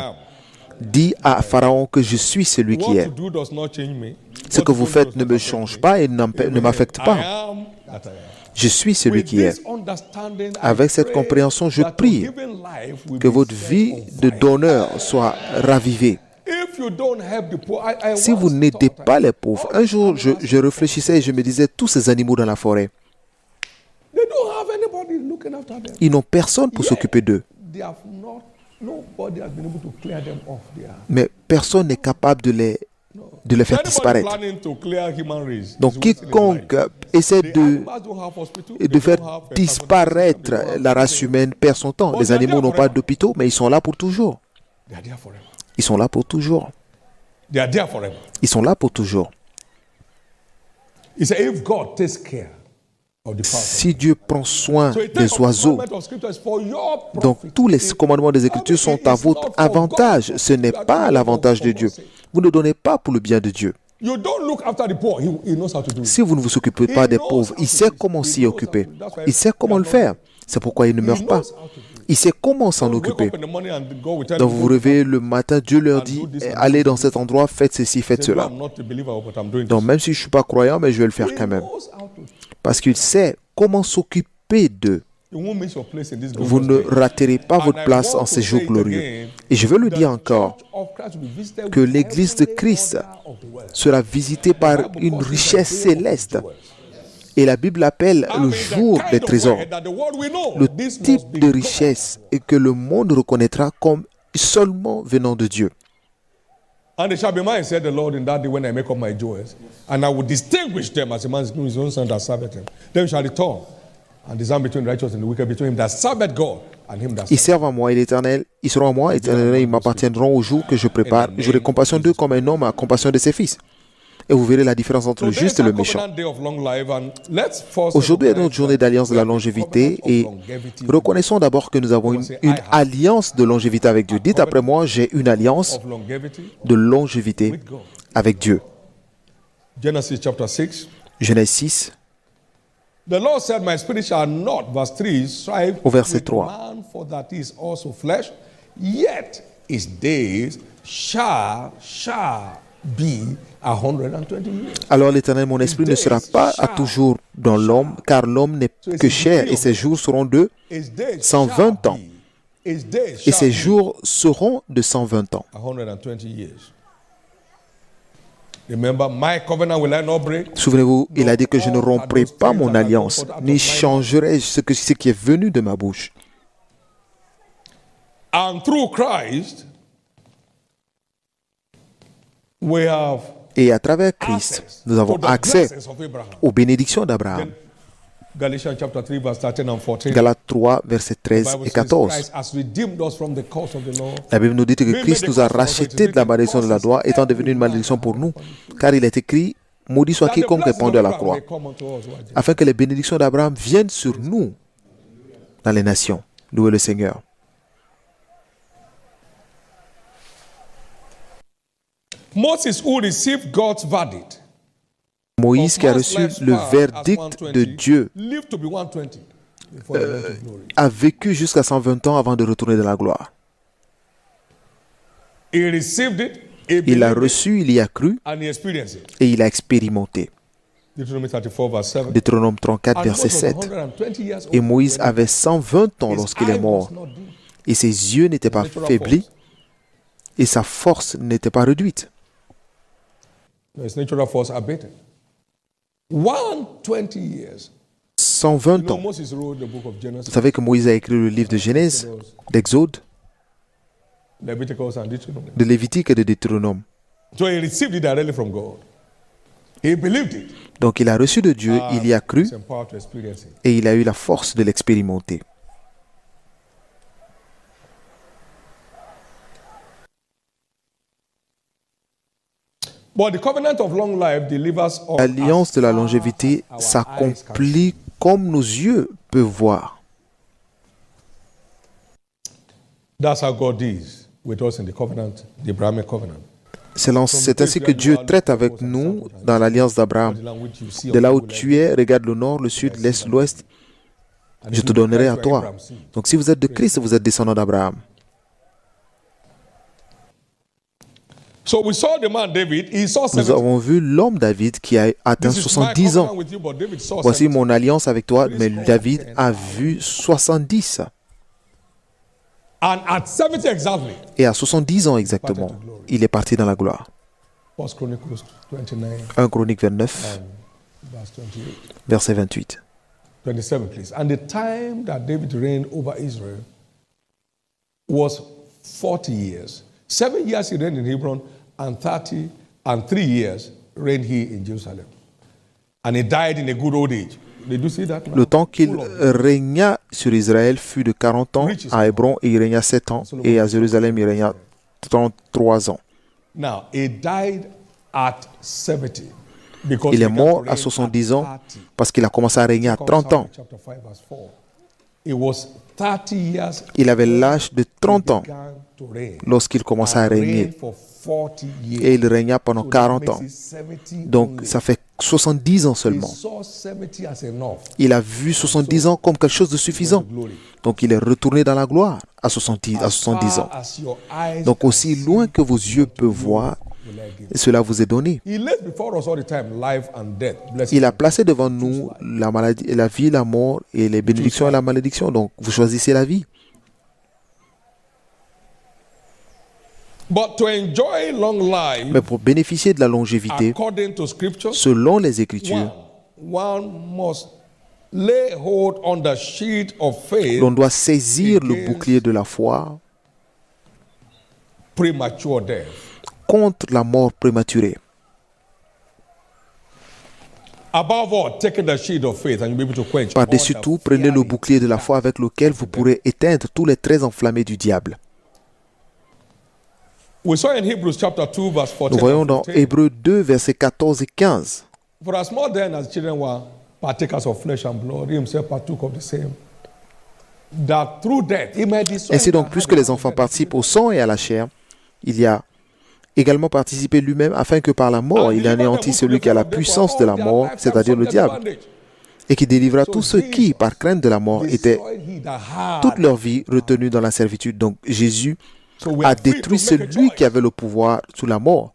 Dis à Pharaon que je suis celui qui What est. you do does not change me. Ce que vous faites ne me change pas et ne m'affecte I pas. am that I am. Je suis celui With qui est. this understanding, I Avec cette pray compréhension, je that prie your given life will que be votre set vie on de fire. donneur soit ravivée. If you don't help the poor, I Si once vous n'aidez thought, pas les pauvres, un jour je réfléchissais et je me disais, tous ces animaux dans la forêt, they don't have anybody looking after them. ils n'ont personne pour s'occuper d'eux. They nobody has been able to clear them off there. Mais personne n'est capable de de les faire disparaître. Donc quiconque essaie de faire disparaître la race humaine perd son temps. Les animaux n'ont pas d'hôpitaux, mais ils sont là pour toujours. Ils sont là pour toujours. Ils sont là pour toujours. Si Dieu prend soin des oiseaux, donc tous les commandements des Écritures sont à votre avantage. Ce n'est pas l'avantage de Dieu. Vous ne donnez pas pour le bien de Dieu. Si vous ne vous occupez pas des pauvres, il sait comment s'y occuper. Il sait comment le faire. C'est pourquoi il ne meurt pas. Il sait comment s'en occuper. Donc vous vous réveillez le matin, Dieu leur dit, allez dans cet endroit, faites ceci, faites cela. Donc même si je ne suis pas croyant, mais je vais le faire quand même. Parce qu'il sait comment s'occuper d'eux. Vous ne raterez pas votre place en ces jours glorieux. Et je veux le dire encore, que l'Église de Christ sera visitée par une richesse céleste. Et la Bible appelle le jour des trésors. Le type de richesse que le monde reconnaîtra comme seulement venant de Dieu. And it shall be mine, said the Lord, in that day when I make up my jewels, and I will distinguish them as a man distinguishes his own son that serveth him. Then we shall return and discern between the righteous and the wicked, between him that serveth God and him that Ils serveth. servent à moi et l'Éternel, ils seront à moi, éternellement, ils m'appartiendront au jour que je prépare. J'aurai compassion d'eux comme un homme a compassion de ses fils. Et vous verrez la différence entre le juste et le méchant. Aujourd'hui est notre journée d'alliance de la longévité et reconnaissons d'abord que nous avons une alliance de longévité avec Dieu. Dites après moi, j'ai une alliance de longévité avec Dieu. Genesis chapter 6. Genèse 6. The Lord said, my spirit shall not, verse 3, strive Au verset with 3. man, for that is also flesh, yet his days shall be 120 years. Alors l'Éternel, mon esprit ne sera pas à toujours dans l'homme, car l'homme n'est que chair, et ses jours seront de 120 ans. Et ses jours seront de 120 ans. 120 years. Remember, my covenant will I not break. Souvenez-vous, il a dit que je ne romprai pas mon alliance, ni changerai ce qui est venu de ma bouche. And through Christ, we have Et à travers Christ, nous avons accès aux bénédictions d'Abraham. Galatians chapter 3, verse 13 and 14. Galates 3, versets 13 et 14. La Bible nous dit que Christ nous a rachetés de la malédiction de la loi, étant devenu une malédiction pour nous. Car il est écrit, maudit soit quiconque est pendu à la croix. Afin que les bénédictions d'Abraham viennent sur nous dans les nations. Louez le Seigneur. Moses, who received God's verdict, Moïse qui a reçu le verdict de Dieu a vécu jusqu'à 120 ans avant de retourner dans la gloire. Il a reçu, il y a cru et il a expérimenté. Deutéronome 34, verset 7. Et Moïse avait 120 ans lorsqu'il est mort et ses yeux n'étaient pas faiblis et sa force n'était pas réduite. 120 ans. Vous savez que Moïse a écrit le livre de Genèse, d'Exode, de Lévitique et de Deutéronome. Donc il a reçu de Dieu, il y a cru et il a eu la force de l'expérimenter. L'alliance de la longévité s'accomplit comme nos yeux peuvent voir. C'est ainsi que Dieu traite avec nous dans l'alliance d'Abraham. De là où tu es, regarde le nord, le sud, l'est, l'ouest, je te donnerai à toi. Donc si vous êtes de Christ, vous êtes descendant d'Abraham. Nous avons vu l'homme David qui a atteint 70 ans. Voici mon alliance avec toi, mais David a vu 70. Et à 70 ans exactement, il est parti dans la gloire. 1 Chronique 29, verset 28. 27, please. And the time that David reigned over Israel was 40 years. 7 years he reigned in Hebron, and 30 and 3 years reigned he in Jerusalem. And he died in a good old age. Did you see that? Le temps qu'il régna sur Israël fut de 40 ans. À Hébron, il régna 7 ans. Et à Jérusalem, il régna 33 ans. Now, he died at 70. Il est mort à 70 ans parce qu'il a commencé à régner à 30 ans. Il avait l'âge de 30 ans lorsqu'il commença à régner. Et il régna pendant 40 ans. Donc, ça fait 70 ans seulement. Il a vu 70 ans comme quelque chose de suffisant. Donc, il est retourné dans la gloire à 70 ans. Donc, aussi loin que vos yeux peuvent voir, cela vous est donné. Il a placé devant nous la maladie, la vie, la mort et les bénédictions et la malédiction. Donc, vous choisissez la vie. Mais pour bénéficier de la longévité, selon les Écritures, l'on doit saisir le bouclier de la foi contre la mort prématurée. Par-dessus tout, prenez le bouclier de la foi avec lequel vous pourrez éteindre tous les traits enflammés du diable. Nous voyons dans Hébreux 2, versets 14 et 15. Ainsi donc, puisque les enfants participent au sang et à la chair, il y a également participé lui-même afin que par la mort, il anéantisse celui qui a la puissance de la mort, c'est-à-dire le diable, et qui délivra tous ceux qui, par crainte de la mort, étaient toute leur vie retenus dans la servitude. Donc Jésus a détruit celui qui avait le pouvoir sous la mort.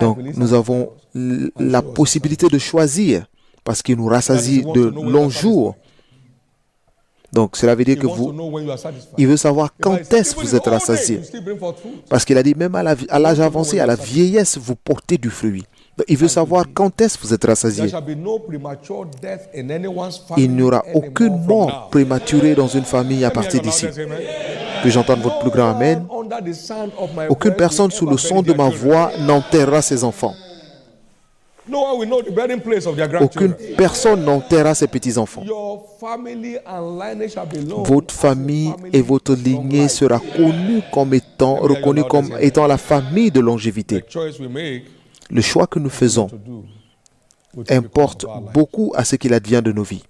Donc nous avons la possibilité de choisir parce qu'il nous rassasie de longs jours. Donc cela veut dire que il veut savoir quand est-ce que vous êtes rassasié. Parce qu'il a dit même à l'âge avancé, à la vieillesse, vous portez du fruit. Il veut savoir quand est-ce que vous êtes rassasié. Il n'y aura aucune mort prématurée dans une famille à partir d'ici. Que j'entende votre plus grand Amen. Aucune personne sous le son de ma voix n'enterrera ses enfants. Aucune personne n'enterrera ses petits-enfants. Votre famille et votre lignée sera connue comme étant, reconnue comme étant la famille de longévité. Le choix que nous faisons importe beaucoup à ce qu'il advient de nos vies.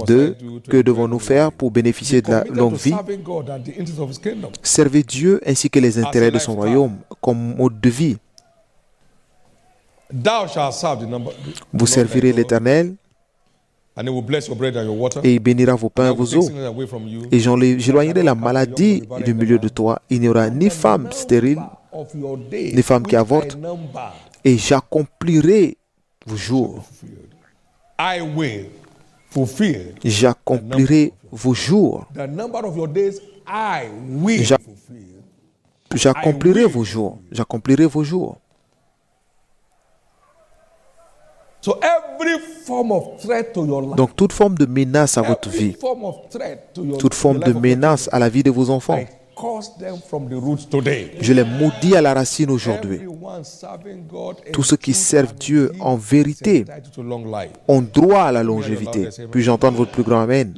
2. Que devons-nous faire pour bénéficier de la longue vie? Servez Dieu ainsi que les intérêts de son royaume comme mode de vie. Vous servirez l'Éternel et il bénira vos pains et vos eaux. Et j'éloignerai la maladie du milieu de toi. Il n'y aura ni femme stérile, ni femme qui avorte. Et j'accomplirai vos jours. J'accomplirai vos jours. J'accomplirai vos jours. J'accomplirai vos jours. Donc toute forme de menace à votre vie, toute forme de menace à la vie de vos enfants, je les maudis à la racine aujourd'hui. Tous ceux qui servent Dieu en vérité ont droit à la longévité. Puis-je entendre votre plus grand Amen?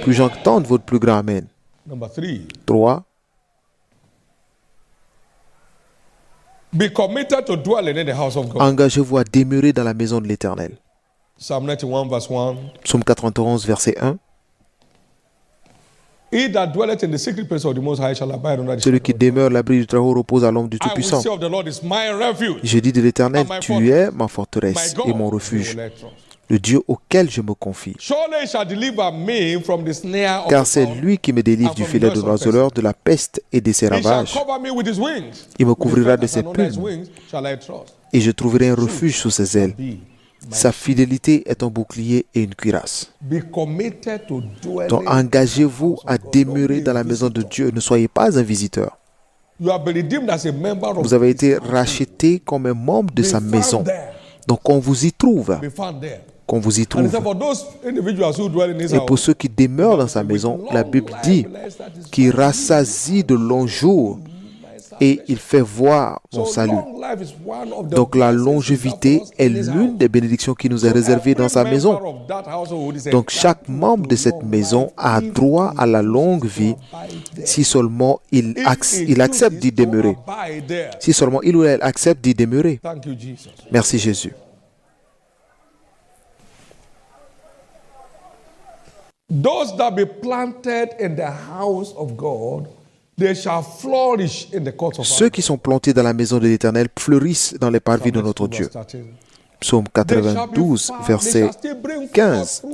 Puis-je entendre votre plus grand Amen? 3. Engagez-vous à demeurer dans la maison de l'Éternel. Psaume 91, verset 1. Celui qui demeure à l'abri du Très-Haut repose à l'ombre du Tout-Puissant. J'ai dit de l'Éternel, tu es ma forteresse et mon refuge, le Dieu auquel je me confie. Car c'est lui qui me délivre du filet de l'oiseleur, de la peste et de ses ravages. Il me couvrira de ses plumes et je trouverai un refuge sous ses ailes. Sa fidélité est un bouclier et une cuirasse. Donc engagez-vous à demeurer dans la maison de Dieu. Ne soyez pas un visiteur. Vous avez été racheté comme un membre de sa maison. Donc qu'on vous y trouve. Qu'on vous y trouve. Et pour ceux qui demeurent dans sa maison, la Bible dit qu'il rassasie de longs jours et il fait voir mon salut. Donc la longévité est l'une des bénédictions qui nous est réservée dans sa maison. Donc chaque membre de cette maison a droit à la longue vie si seulement il accepte d'y demeurer. Si seulement il ou elle accepte d'y demeurer. Merci Jésus. Those that be planted in the house of God, they shall flourish in the courts of Ceux qui sont plantés dans la maison de l'Éternel fleurissent dans les parvis de notre Dieu. Psaume 92, verset 15.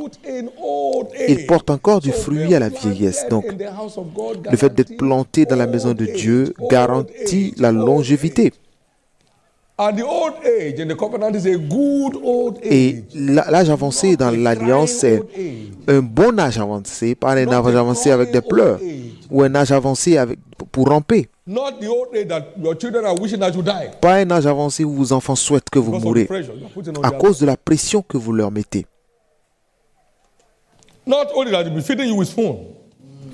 Ils portent encore du fruit à la vieillesse. Donc, le fait d'être planté dans la maison de Dieu garantit la longévité. Et l'âge avancé dans l'alliance, c'est un bon âge avancé, pas un âge avancé avec des pleurs, ou un âge avancé pour ramper. Pas un âge avancé où vos enfants souhaitent que vous mourrez à cause de la pression que vous leur mettez.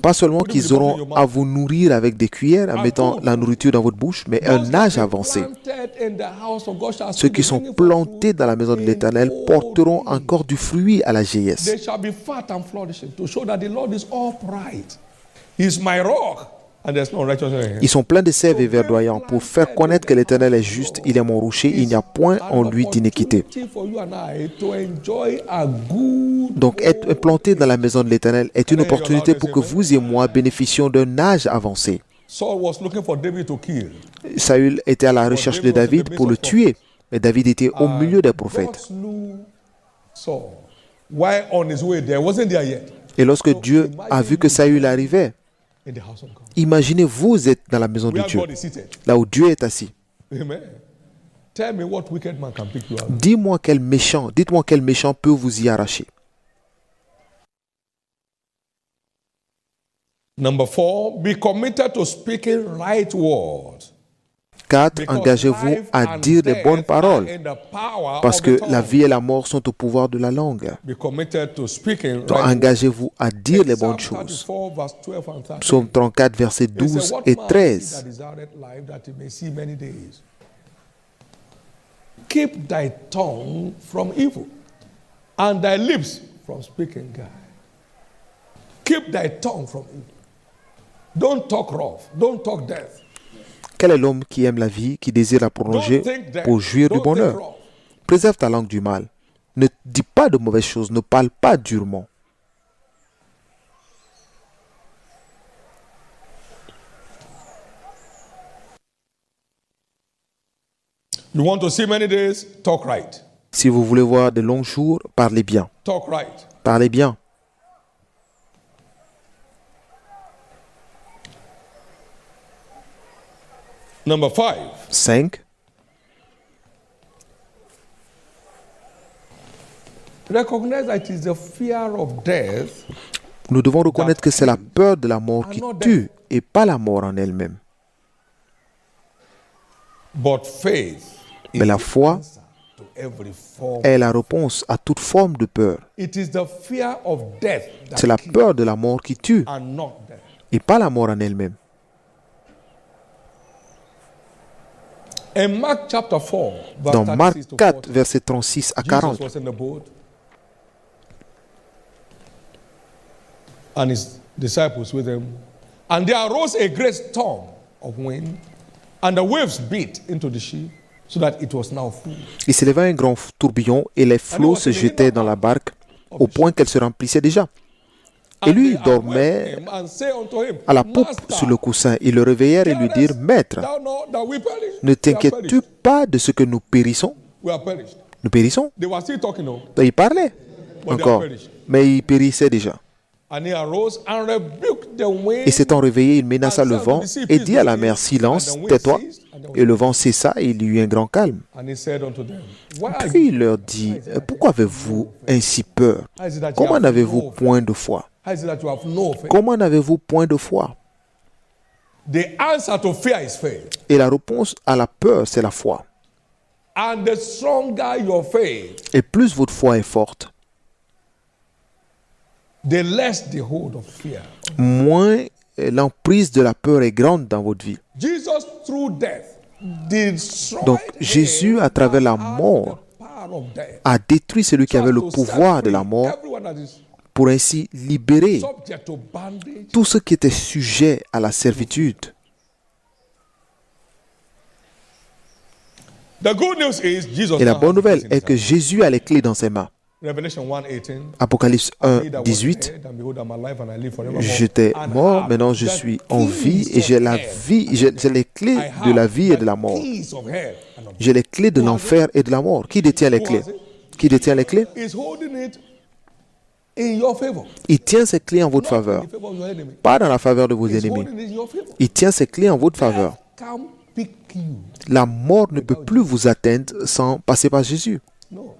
Pas seulement qu'ils auront à vous nourrir avec des cuillères en mettant la nourriture dans votre bouche, mais un âge avancé. Ceux qui sont plantés dans la maison de l'Éternel porteront encore du fruit à la vieillesse. Ils sont pleins de sève et verdoyants pour faire connaître que l'Éternel est juste, il est mon rocher, il n'y a point en lui d'iniquité. Donc être planté dans la maison de l'Éternel est une opportunité pour que vous et moi bénéficions d'un âge avancé. Saül était à la recherche de David pour le tuer, mais David était au milieu des prophètes. Et lorsque Dieu a vu que Saül arrivait, imaginez, vous êtes dans la maison de Dieu, là où Dieu est assis. Dites-moi quel méchant peut vous y arracher. Number 4, be committed to speaking right words. 4. Engagez-vous à dire les bonnes paroles, parce que la vie et la mort sont au pouvoir de la langue. Donc, engagez-vous à dire les bonnes choses. Psaume 34, versets 12 et 13. Keep thy tongue from evil, and thy lips from speaking guile. Keep thy tongue from evil. Don't talk rough. Don't talk death. Quel est l'homme qui aime la vie, qui désire la prolonger pour jouir du bonheur? Préserve ta langue du mal. Ne dis pas de mauvaises choses, ne parle pas durement. You want to see many days? Talk right. Si vous voulez voir de longs jours, parlez bien. Talk right. Parlez bien. Number 5. Recognize that it is the fear of death. Nous devons reconnaître que c'est la peur de la mort qui tue et pas la mort en elle-même. But faith Mais la foi est la réponse à toute forme de peur. C'est la peur de la mort qui tue et pas la mort en elle-même. Dans Marc 4, versets 36 à 40, and his disciples with him, and there arose a great storm of wind, and the waves beat into the ship, so that it was now full. Il s'éleva un grand tourbillon et les flots se jetaient dans la barque au point qu'elle se remplissait déjà. Et lui, il dormait à la poupe sur le coussin. Ils le réveillèrent et lui dirent, « Maître, ne t'inquiètes-tu pas de ce que nous périssons? Nous périssons ?» Il parlait encore, mais il périssait déjà. Et s'étant réveillé, il menaça le vent et dit à la mer, « Silence, tais-toi. » Et le vent cessa et il y eut un grand calme. Puis il leur dit, « Pourquoi avez-vous ainsi peur? Comment n'avez-vous point de foi? Comment n'avez-vous point de foi? » Et la réponse à la peur, c'est la foi. Et plus votre foi est forte, moins l'emprise de la peur est grande dans votre vie. Jesus through death destroyed Donc Jésus, à travers la mort, the power of death. a détruit celui qui avait le pouvoir de la mort Everyone that is pour ainsi libérer subject to bondage. tout ce qui était sujet à la servitude. The good news is Jesus Et la now bonne has nouvelle the keys in est his que hand. Jésus a les clés dans ses mains. Revelation 1:18. Apocalypse He that 1, was 18. dead, and behold, I'm alive and I live forevermore. J'étais And mort, have maintenant je the suis en vie keys et j'ai of la hell. vie, j'ai les clés I de la have vie et the de la mort. keys of hell and of J'ai les clés de l'enfer et de la mort. Qui détient les clés? Qui détient les clés? He's holding it in your favor. Il tient ses clés en votre Not in faveur, the favor of your enemy. pas dans la faveur de vos He's ennemis. holding it in your favor. Il tient ses clés en votre faveur. Come pick you. La mort ne peut plus vous atteindre sans passer par Jésus. No.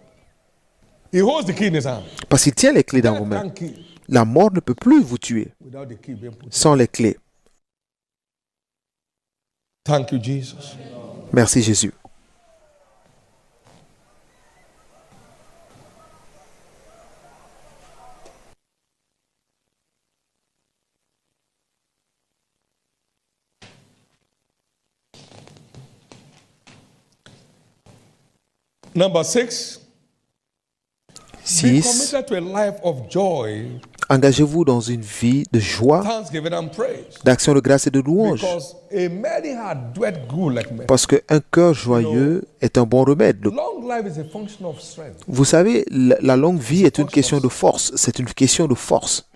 He holds the key in his hand. Parce qu'il tient les clés dans vos Death mains. can't kill La mort ne peut plus vous tuer without the key being put. sans les clés. Thank you, Jesus. Merci Jésus. Number 6. Be 6. committed to a life of joy, Engagez-vous dans une vie de joie, thanksgiving, and praise. d'action de grâce et de louange. Because a merry heart doeth good like medicine. Parce qu'un cœur joyeux est un bon remède. Long life is a function of strength. Vous savez, la longue vie est une question de force. C'est une question de force.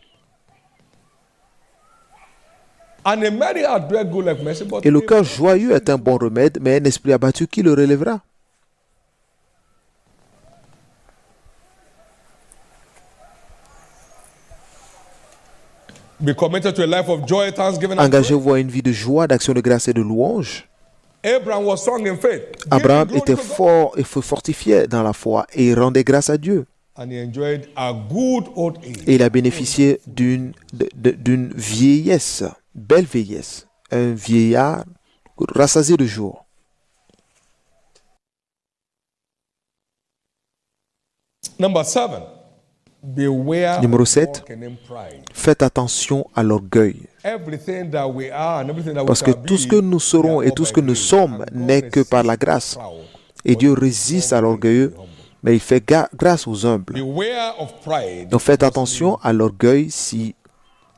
And a merry heart doeth good like medicine. But Et le cœur joyeux est un bon remède, mais un esprit abattu, qui le relèvera? be committed to a life of joy, thanksgiving, and praise. Engagez-vous à une vie de joie, d'action de grâce et de louange. Abraham was strong in faith. Abraham Giving était glory to God. fort et fortifié dans la foi et il rendait grâce à Dieu. And he enjoyed a good old age. Et il a bénéficié d'une vieillesse, belle vieillesse, un vieillard rassasié de jour. Number 7. Beware Numéro of 7. walking in pride. Faites attention à l'orgueil. Everything that we are and everything that we Parce que shall tout ce que be, nous serons we are et all tout ce by que nous grace. sommes And God n'est que par la resists grâce. the proud, Et but Dieu he résiste gives à l'orgueilleux, grace to the humble. mais il fait grâce aux humbles. Beware of pride. Donc faites attention à l'orgueil si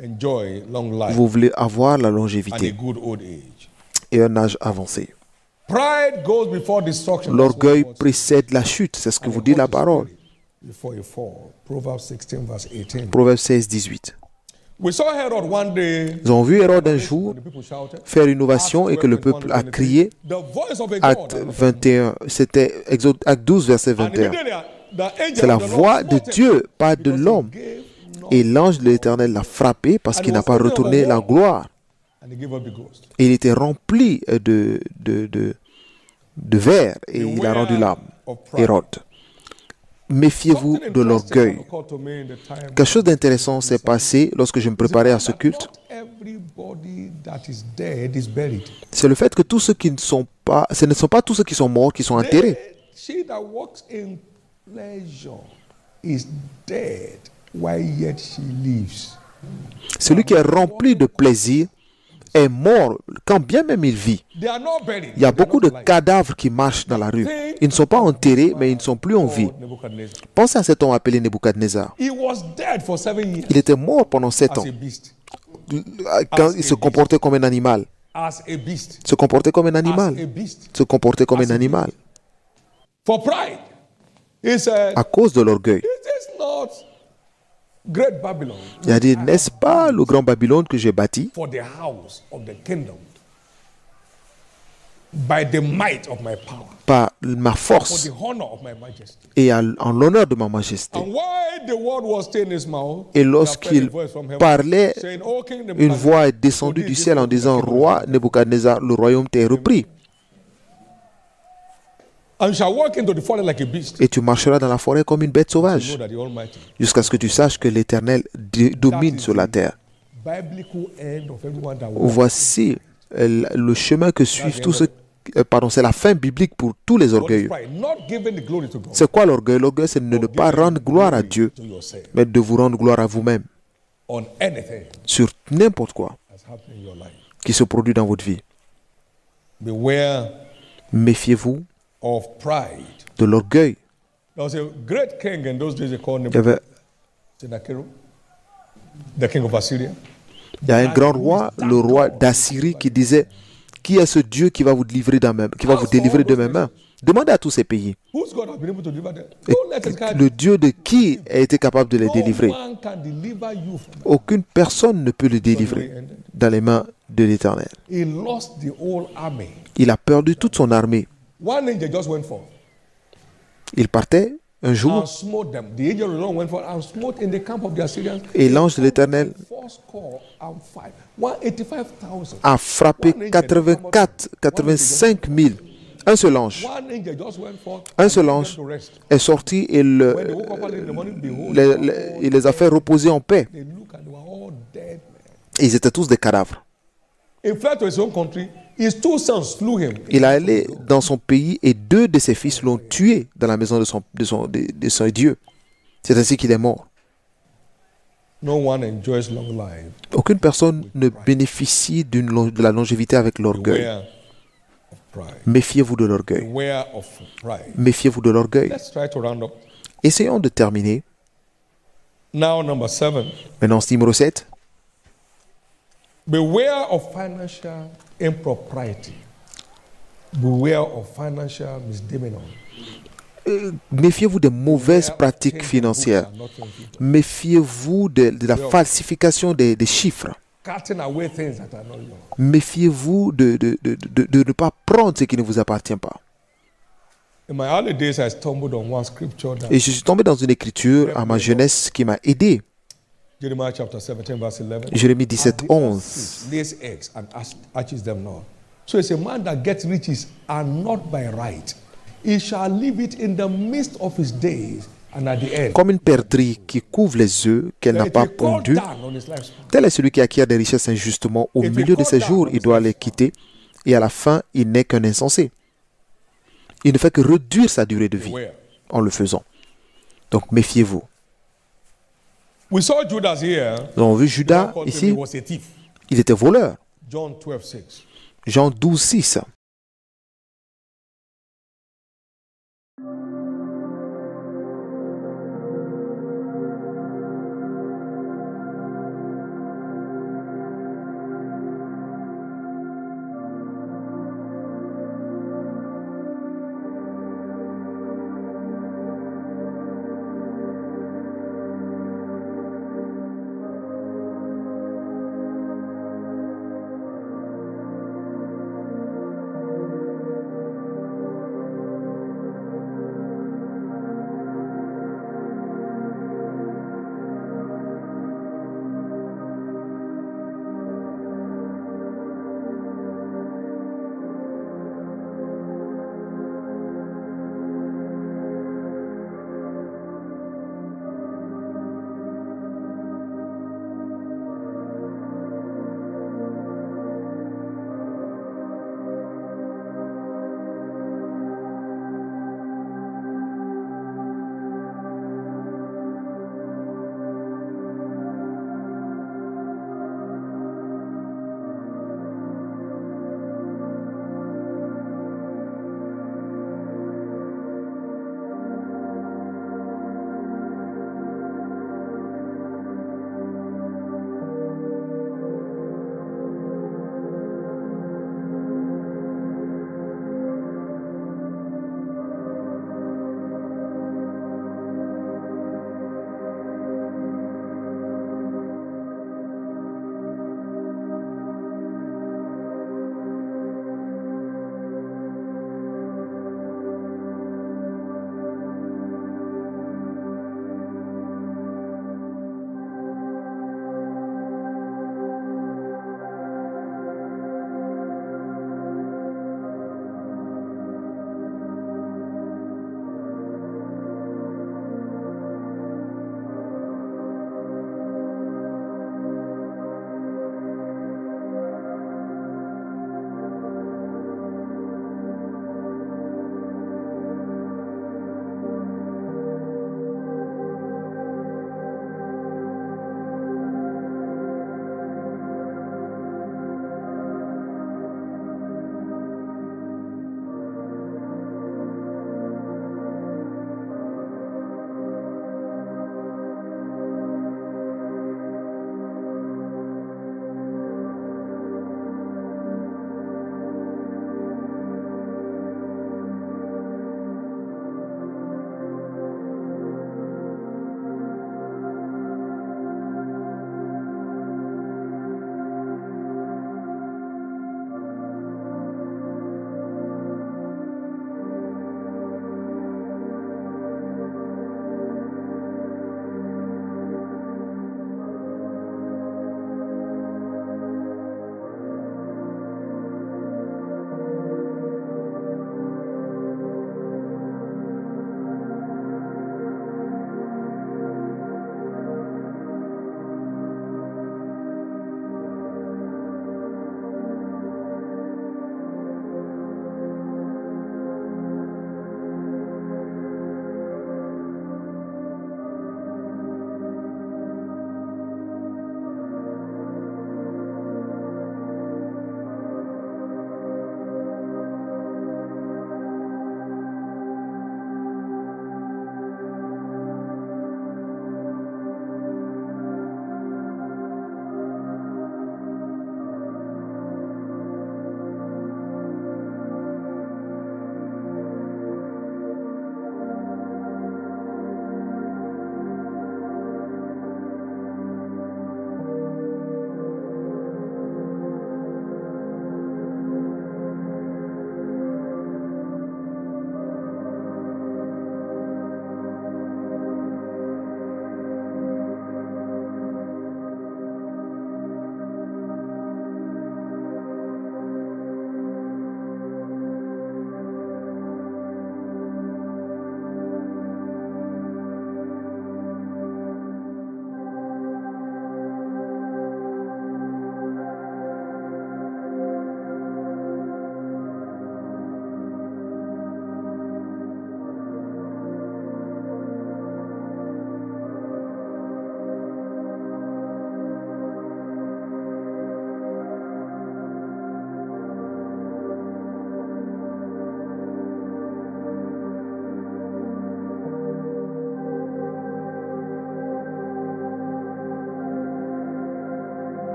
Enjoy long life vous voulez avoir la and a longévité good old age. et un âge avancé. Pride goes before destruction. L'orgueil That's what God précède la chute, c'est ce que says. vous dit la parole. Before you fall. Proverbs 16 verse 18. Proverbe 16, 18. We saw Herod one day. Nous avons vu Hérode un jour When the people shouted, faire une ovation et que le peuple a crié. The voice of a Acte God. 21, c'était Acte 12, verset And 21. immediately the angel C'est la of the Lord voix de smote him Dieu, pas de because he l'homme. gave not- Et l'ange de l'Éternel l'a frappé parce qu'il n'a pas retourné la gloire. And he gave up the ghost. Et il était rempli de verre et il a rendu l'âme. Hérode. Méfiez-vous Something de interesting l'orgueil. occurred to me in the time. Quelque chose d'intéressant s'est passé lorsque je me préparais à ce culte. Not everybody that is dead is buried. C'est le fait que tous ceux qui ne sont pas, ce ne sont pas tous ceux qui sont morts qui sont enterrés. She that walks in pleasure is dead while yet she lives. Celui qui est rempli de plaisir est mort quand bien même il vit. They are not buried. Il y a They are beaucoup not de alive. cadavres qui marchent dans la rue. Ils ne sont pas enterrés, mais ils ne sont plus en vie. Nebuchadnezzar. Pensez à cet homme appelé Nebuchadnezzar. He was dead for 7 years Il était mort pendant 7 as ans. a beast. Quand il se comportait comme un animal. As a beast. Se comportait comme un As a animal. beast. Se comportait comme un animal. For pride. He said, À cause de l'orgueil. it is not great Babylon Il a dit, n'est-ce pas le grand Babylone que j'ai bâti for the house of the kingdom by the might of my power, par ma for force the honor of my majesty. et en l'honneur de ma majesté. And while the word was still in his mouth, Et there fell lorsqu'il a voice from heaven parlait, saying, "O King une Nebuchadnezzar, voix est descendue du ciel en disant, Roi Nebuchadnezzar, le royaume t'est repris. and shall walk into the forest like a beast." Et tu marcheras dans la forêt comme une bête You know sauvage, that the Almighty. jusqu'à ce que tu saches que l'Éternel domine sur la terre. Biblical end of everyone that walks. Voici le chemin que suivent tous ceux... Pardon, c'est la fin biblique pour tous les What is orgueilleux. pride? Not giving the glory to God. C'est quoi l'orgueil? L'orgueil, c'est de ne pas rendre gloire à Dieu, To yourself mais de vous rendre gloire à vous-même on anything sur n'importe quoi that's happening in your life. qui se produit dans votre vie. Beware Méfiez-vous of pride. de l'orgueil. There was a great king in those days, they called Il y avait Sennacherib, the king of Assyria. Il y a un grand roi, le roi d'Assyrie, qui disait, qui est ce Dieu qui va vous délivrer de mes mains? Demandez à tous ces pays. Whose God has been able to deliver them? Et Don't let us carry le Dieu de qui a été capable de les No délivrer? man can deliver you from that. Aucune personne ne peut le délivrer dans les mains de l'Éternel. He lost the whole army. Il a perdu toute son armée. One angel just went forth Il partait un and jour smote them. The angel of the Lord went forth and smote in the camp of the Assyrians. et l'ange de l'Éternel Fourscore and five. 185,000. a frappé 85 000. Un seul ange One angel just went forth Un and seul left ange them to rest. est sorti et When they woke up early in the morning, behold, il les a fait reposer en paix. they look and they were all dead men. Et ils étaient tous des cadavres. He fled to his own country. His two sons slew him. Il est allé dans son pays et 2 de ses fils l'ont tué dans la maison de son Dieu. C'est ainsi qu'il est mort. No one enjoys long life. Aucune personne ne bénéficie de la longévité avec l'orgueil. Beware of pride. Méfiez-vous de l'orgueil. Beware of pride. Méfiez-vous de l'orgueil. Let's try to round up. Essayons de terminer. Now, number 7. Maintenant, numéro 7. Beware of financial impropriety. Beware of financial misdemeanor. Méfiez-vous des mauvaises pratiques financières. Méfiez-vous de la falsification des chiffres. Cutting away things that are not yours. Méfiez-vous de ne pas prendre ce qui ne vous appartient pas. In my early days, I stumbled on one scripture that Et je suis tombé dans une écriture à ma jeunesse qui m'a aidé. Jeremiah chapter 17, verse 11. Jérémie 17, And the 11. ostrich lays eggs and hatches them not. So it's a man that gets riches and not by right. He shall leave it in the midst of his days, and at the end, Comme une perdrix qui couvre les œufs qu'elle n'a it pas will call pondus, down on his lifespan. tel est celui qui acquiert des richesses injustement. Au milieu de ses jours, il doit les quitter, et à la fin, il n'est qu'un insensé. Il ne fait que réduire sa durée de vie Beware. en le faisant. Donc méfiez-vous. We saw Judas here. Nous avons vu John Judas called him, ici, he was a thief. il était voleur. John 12:6. Jean 12, 6.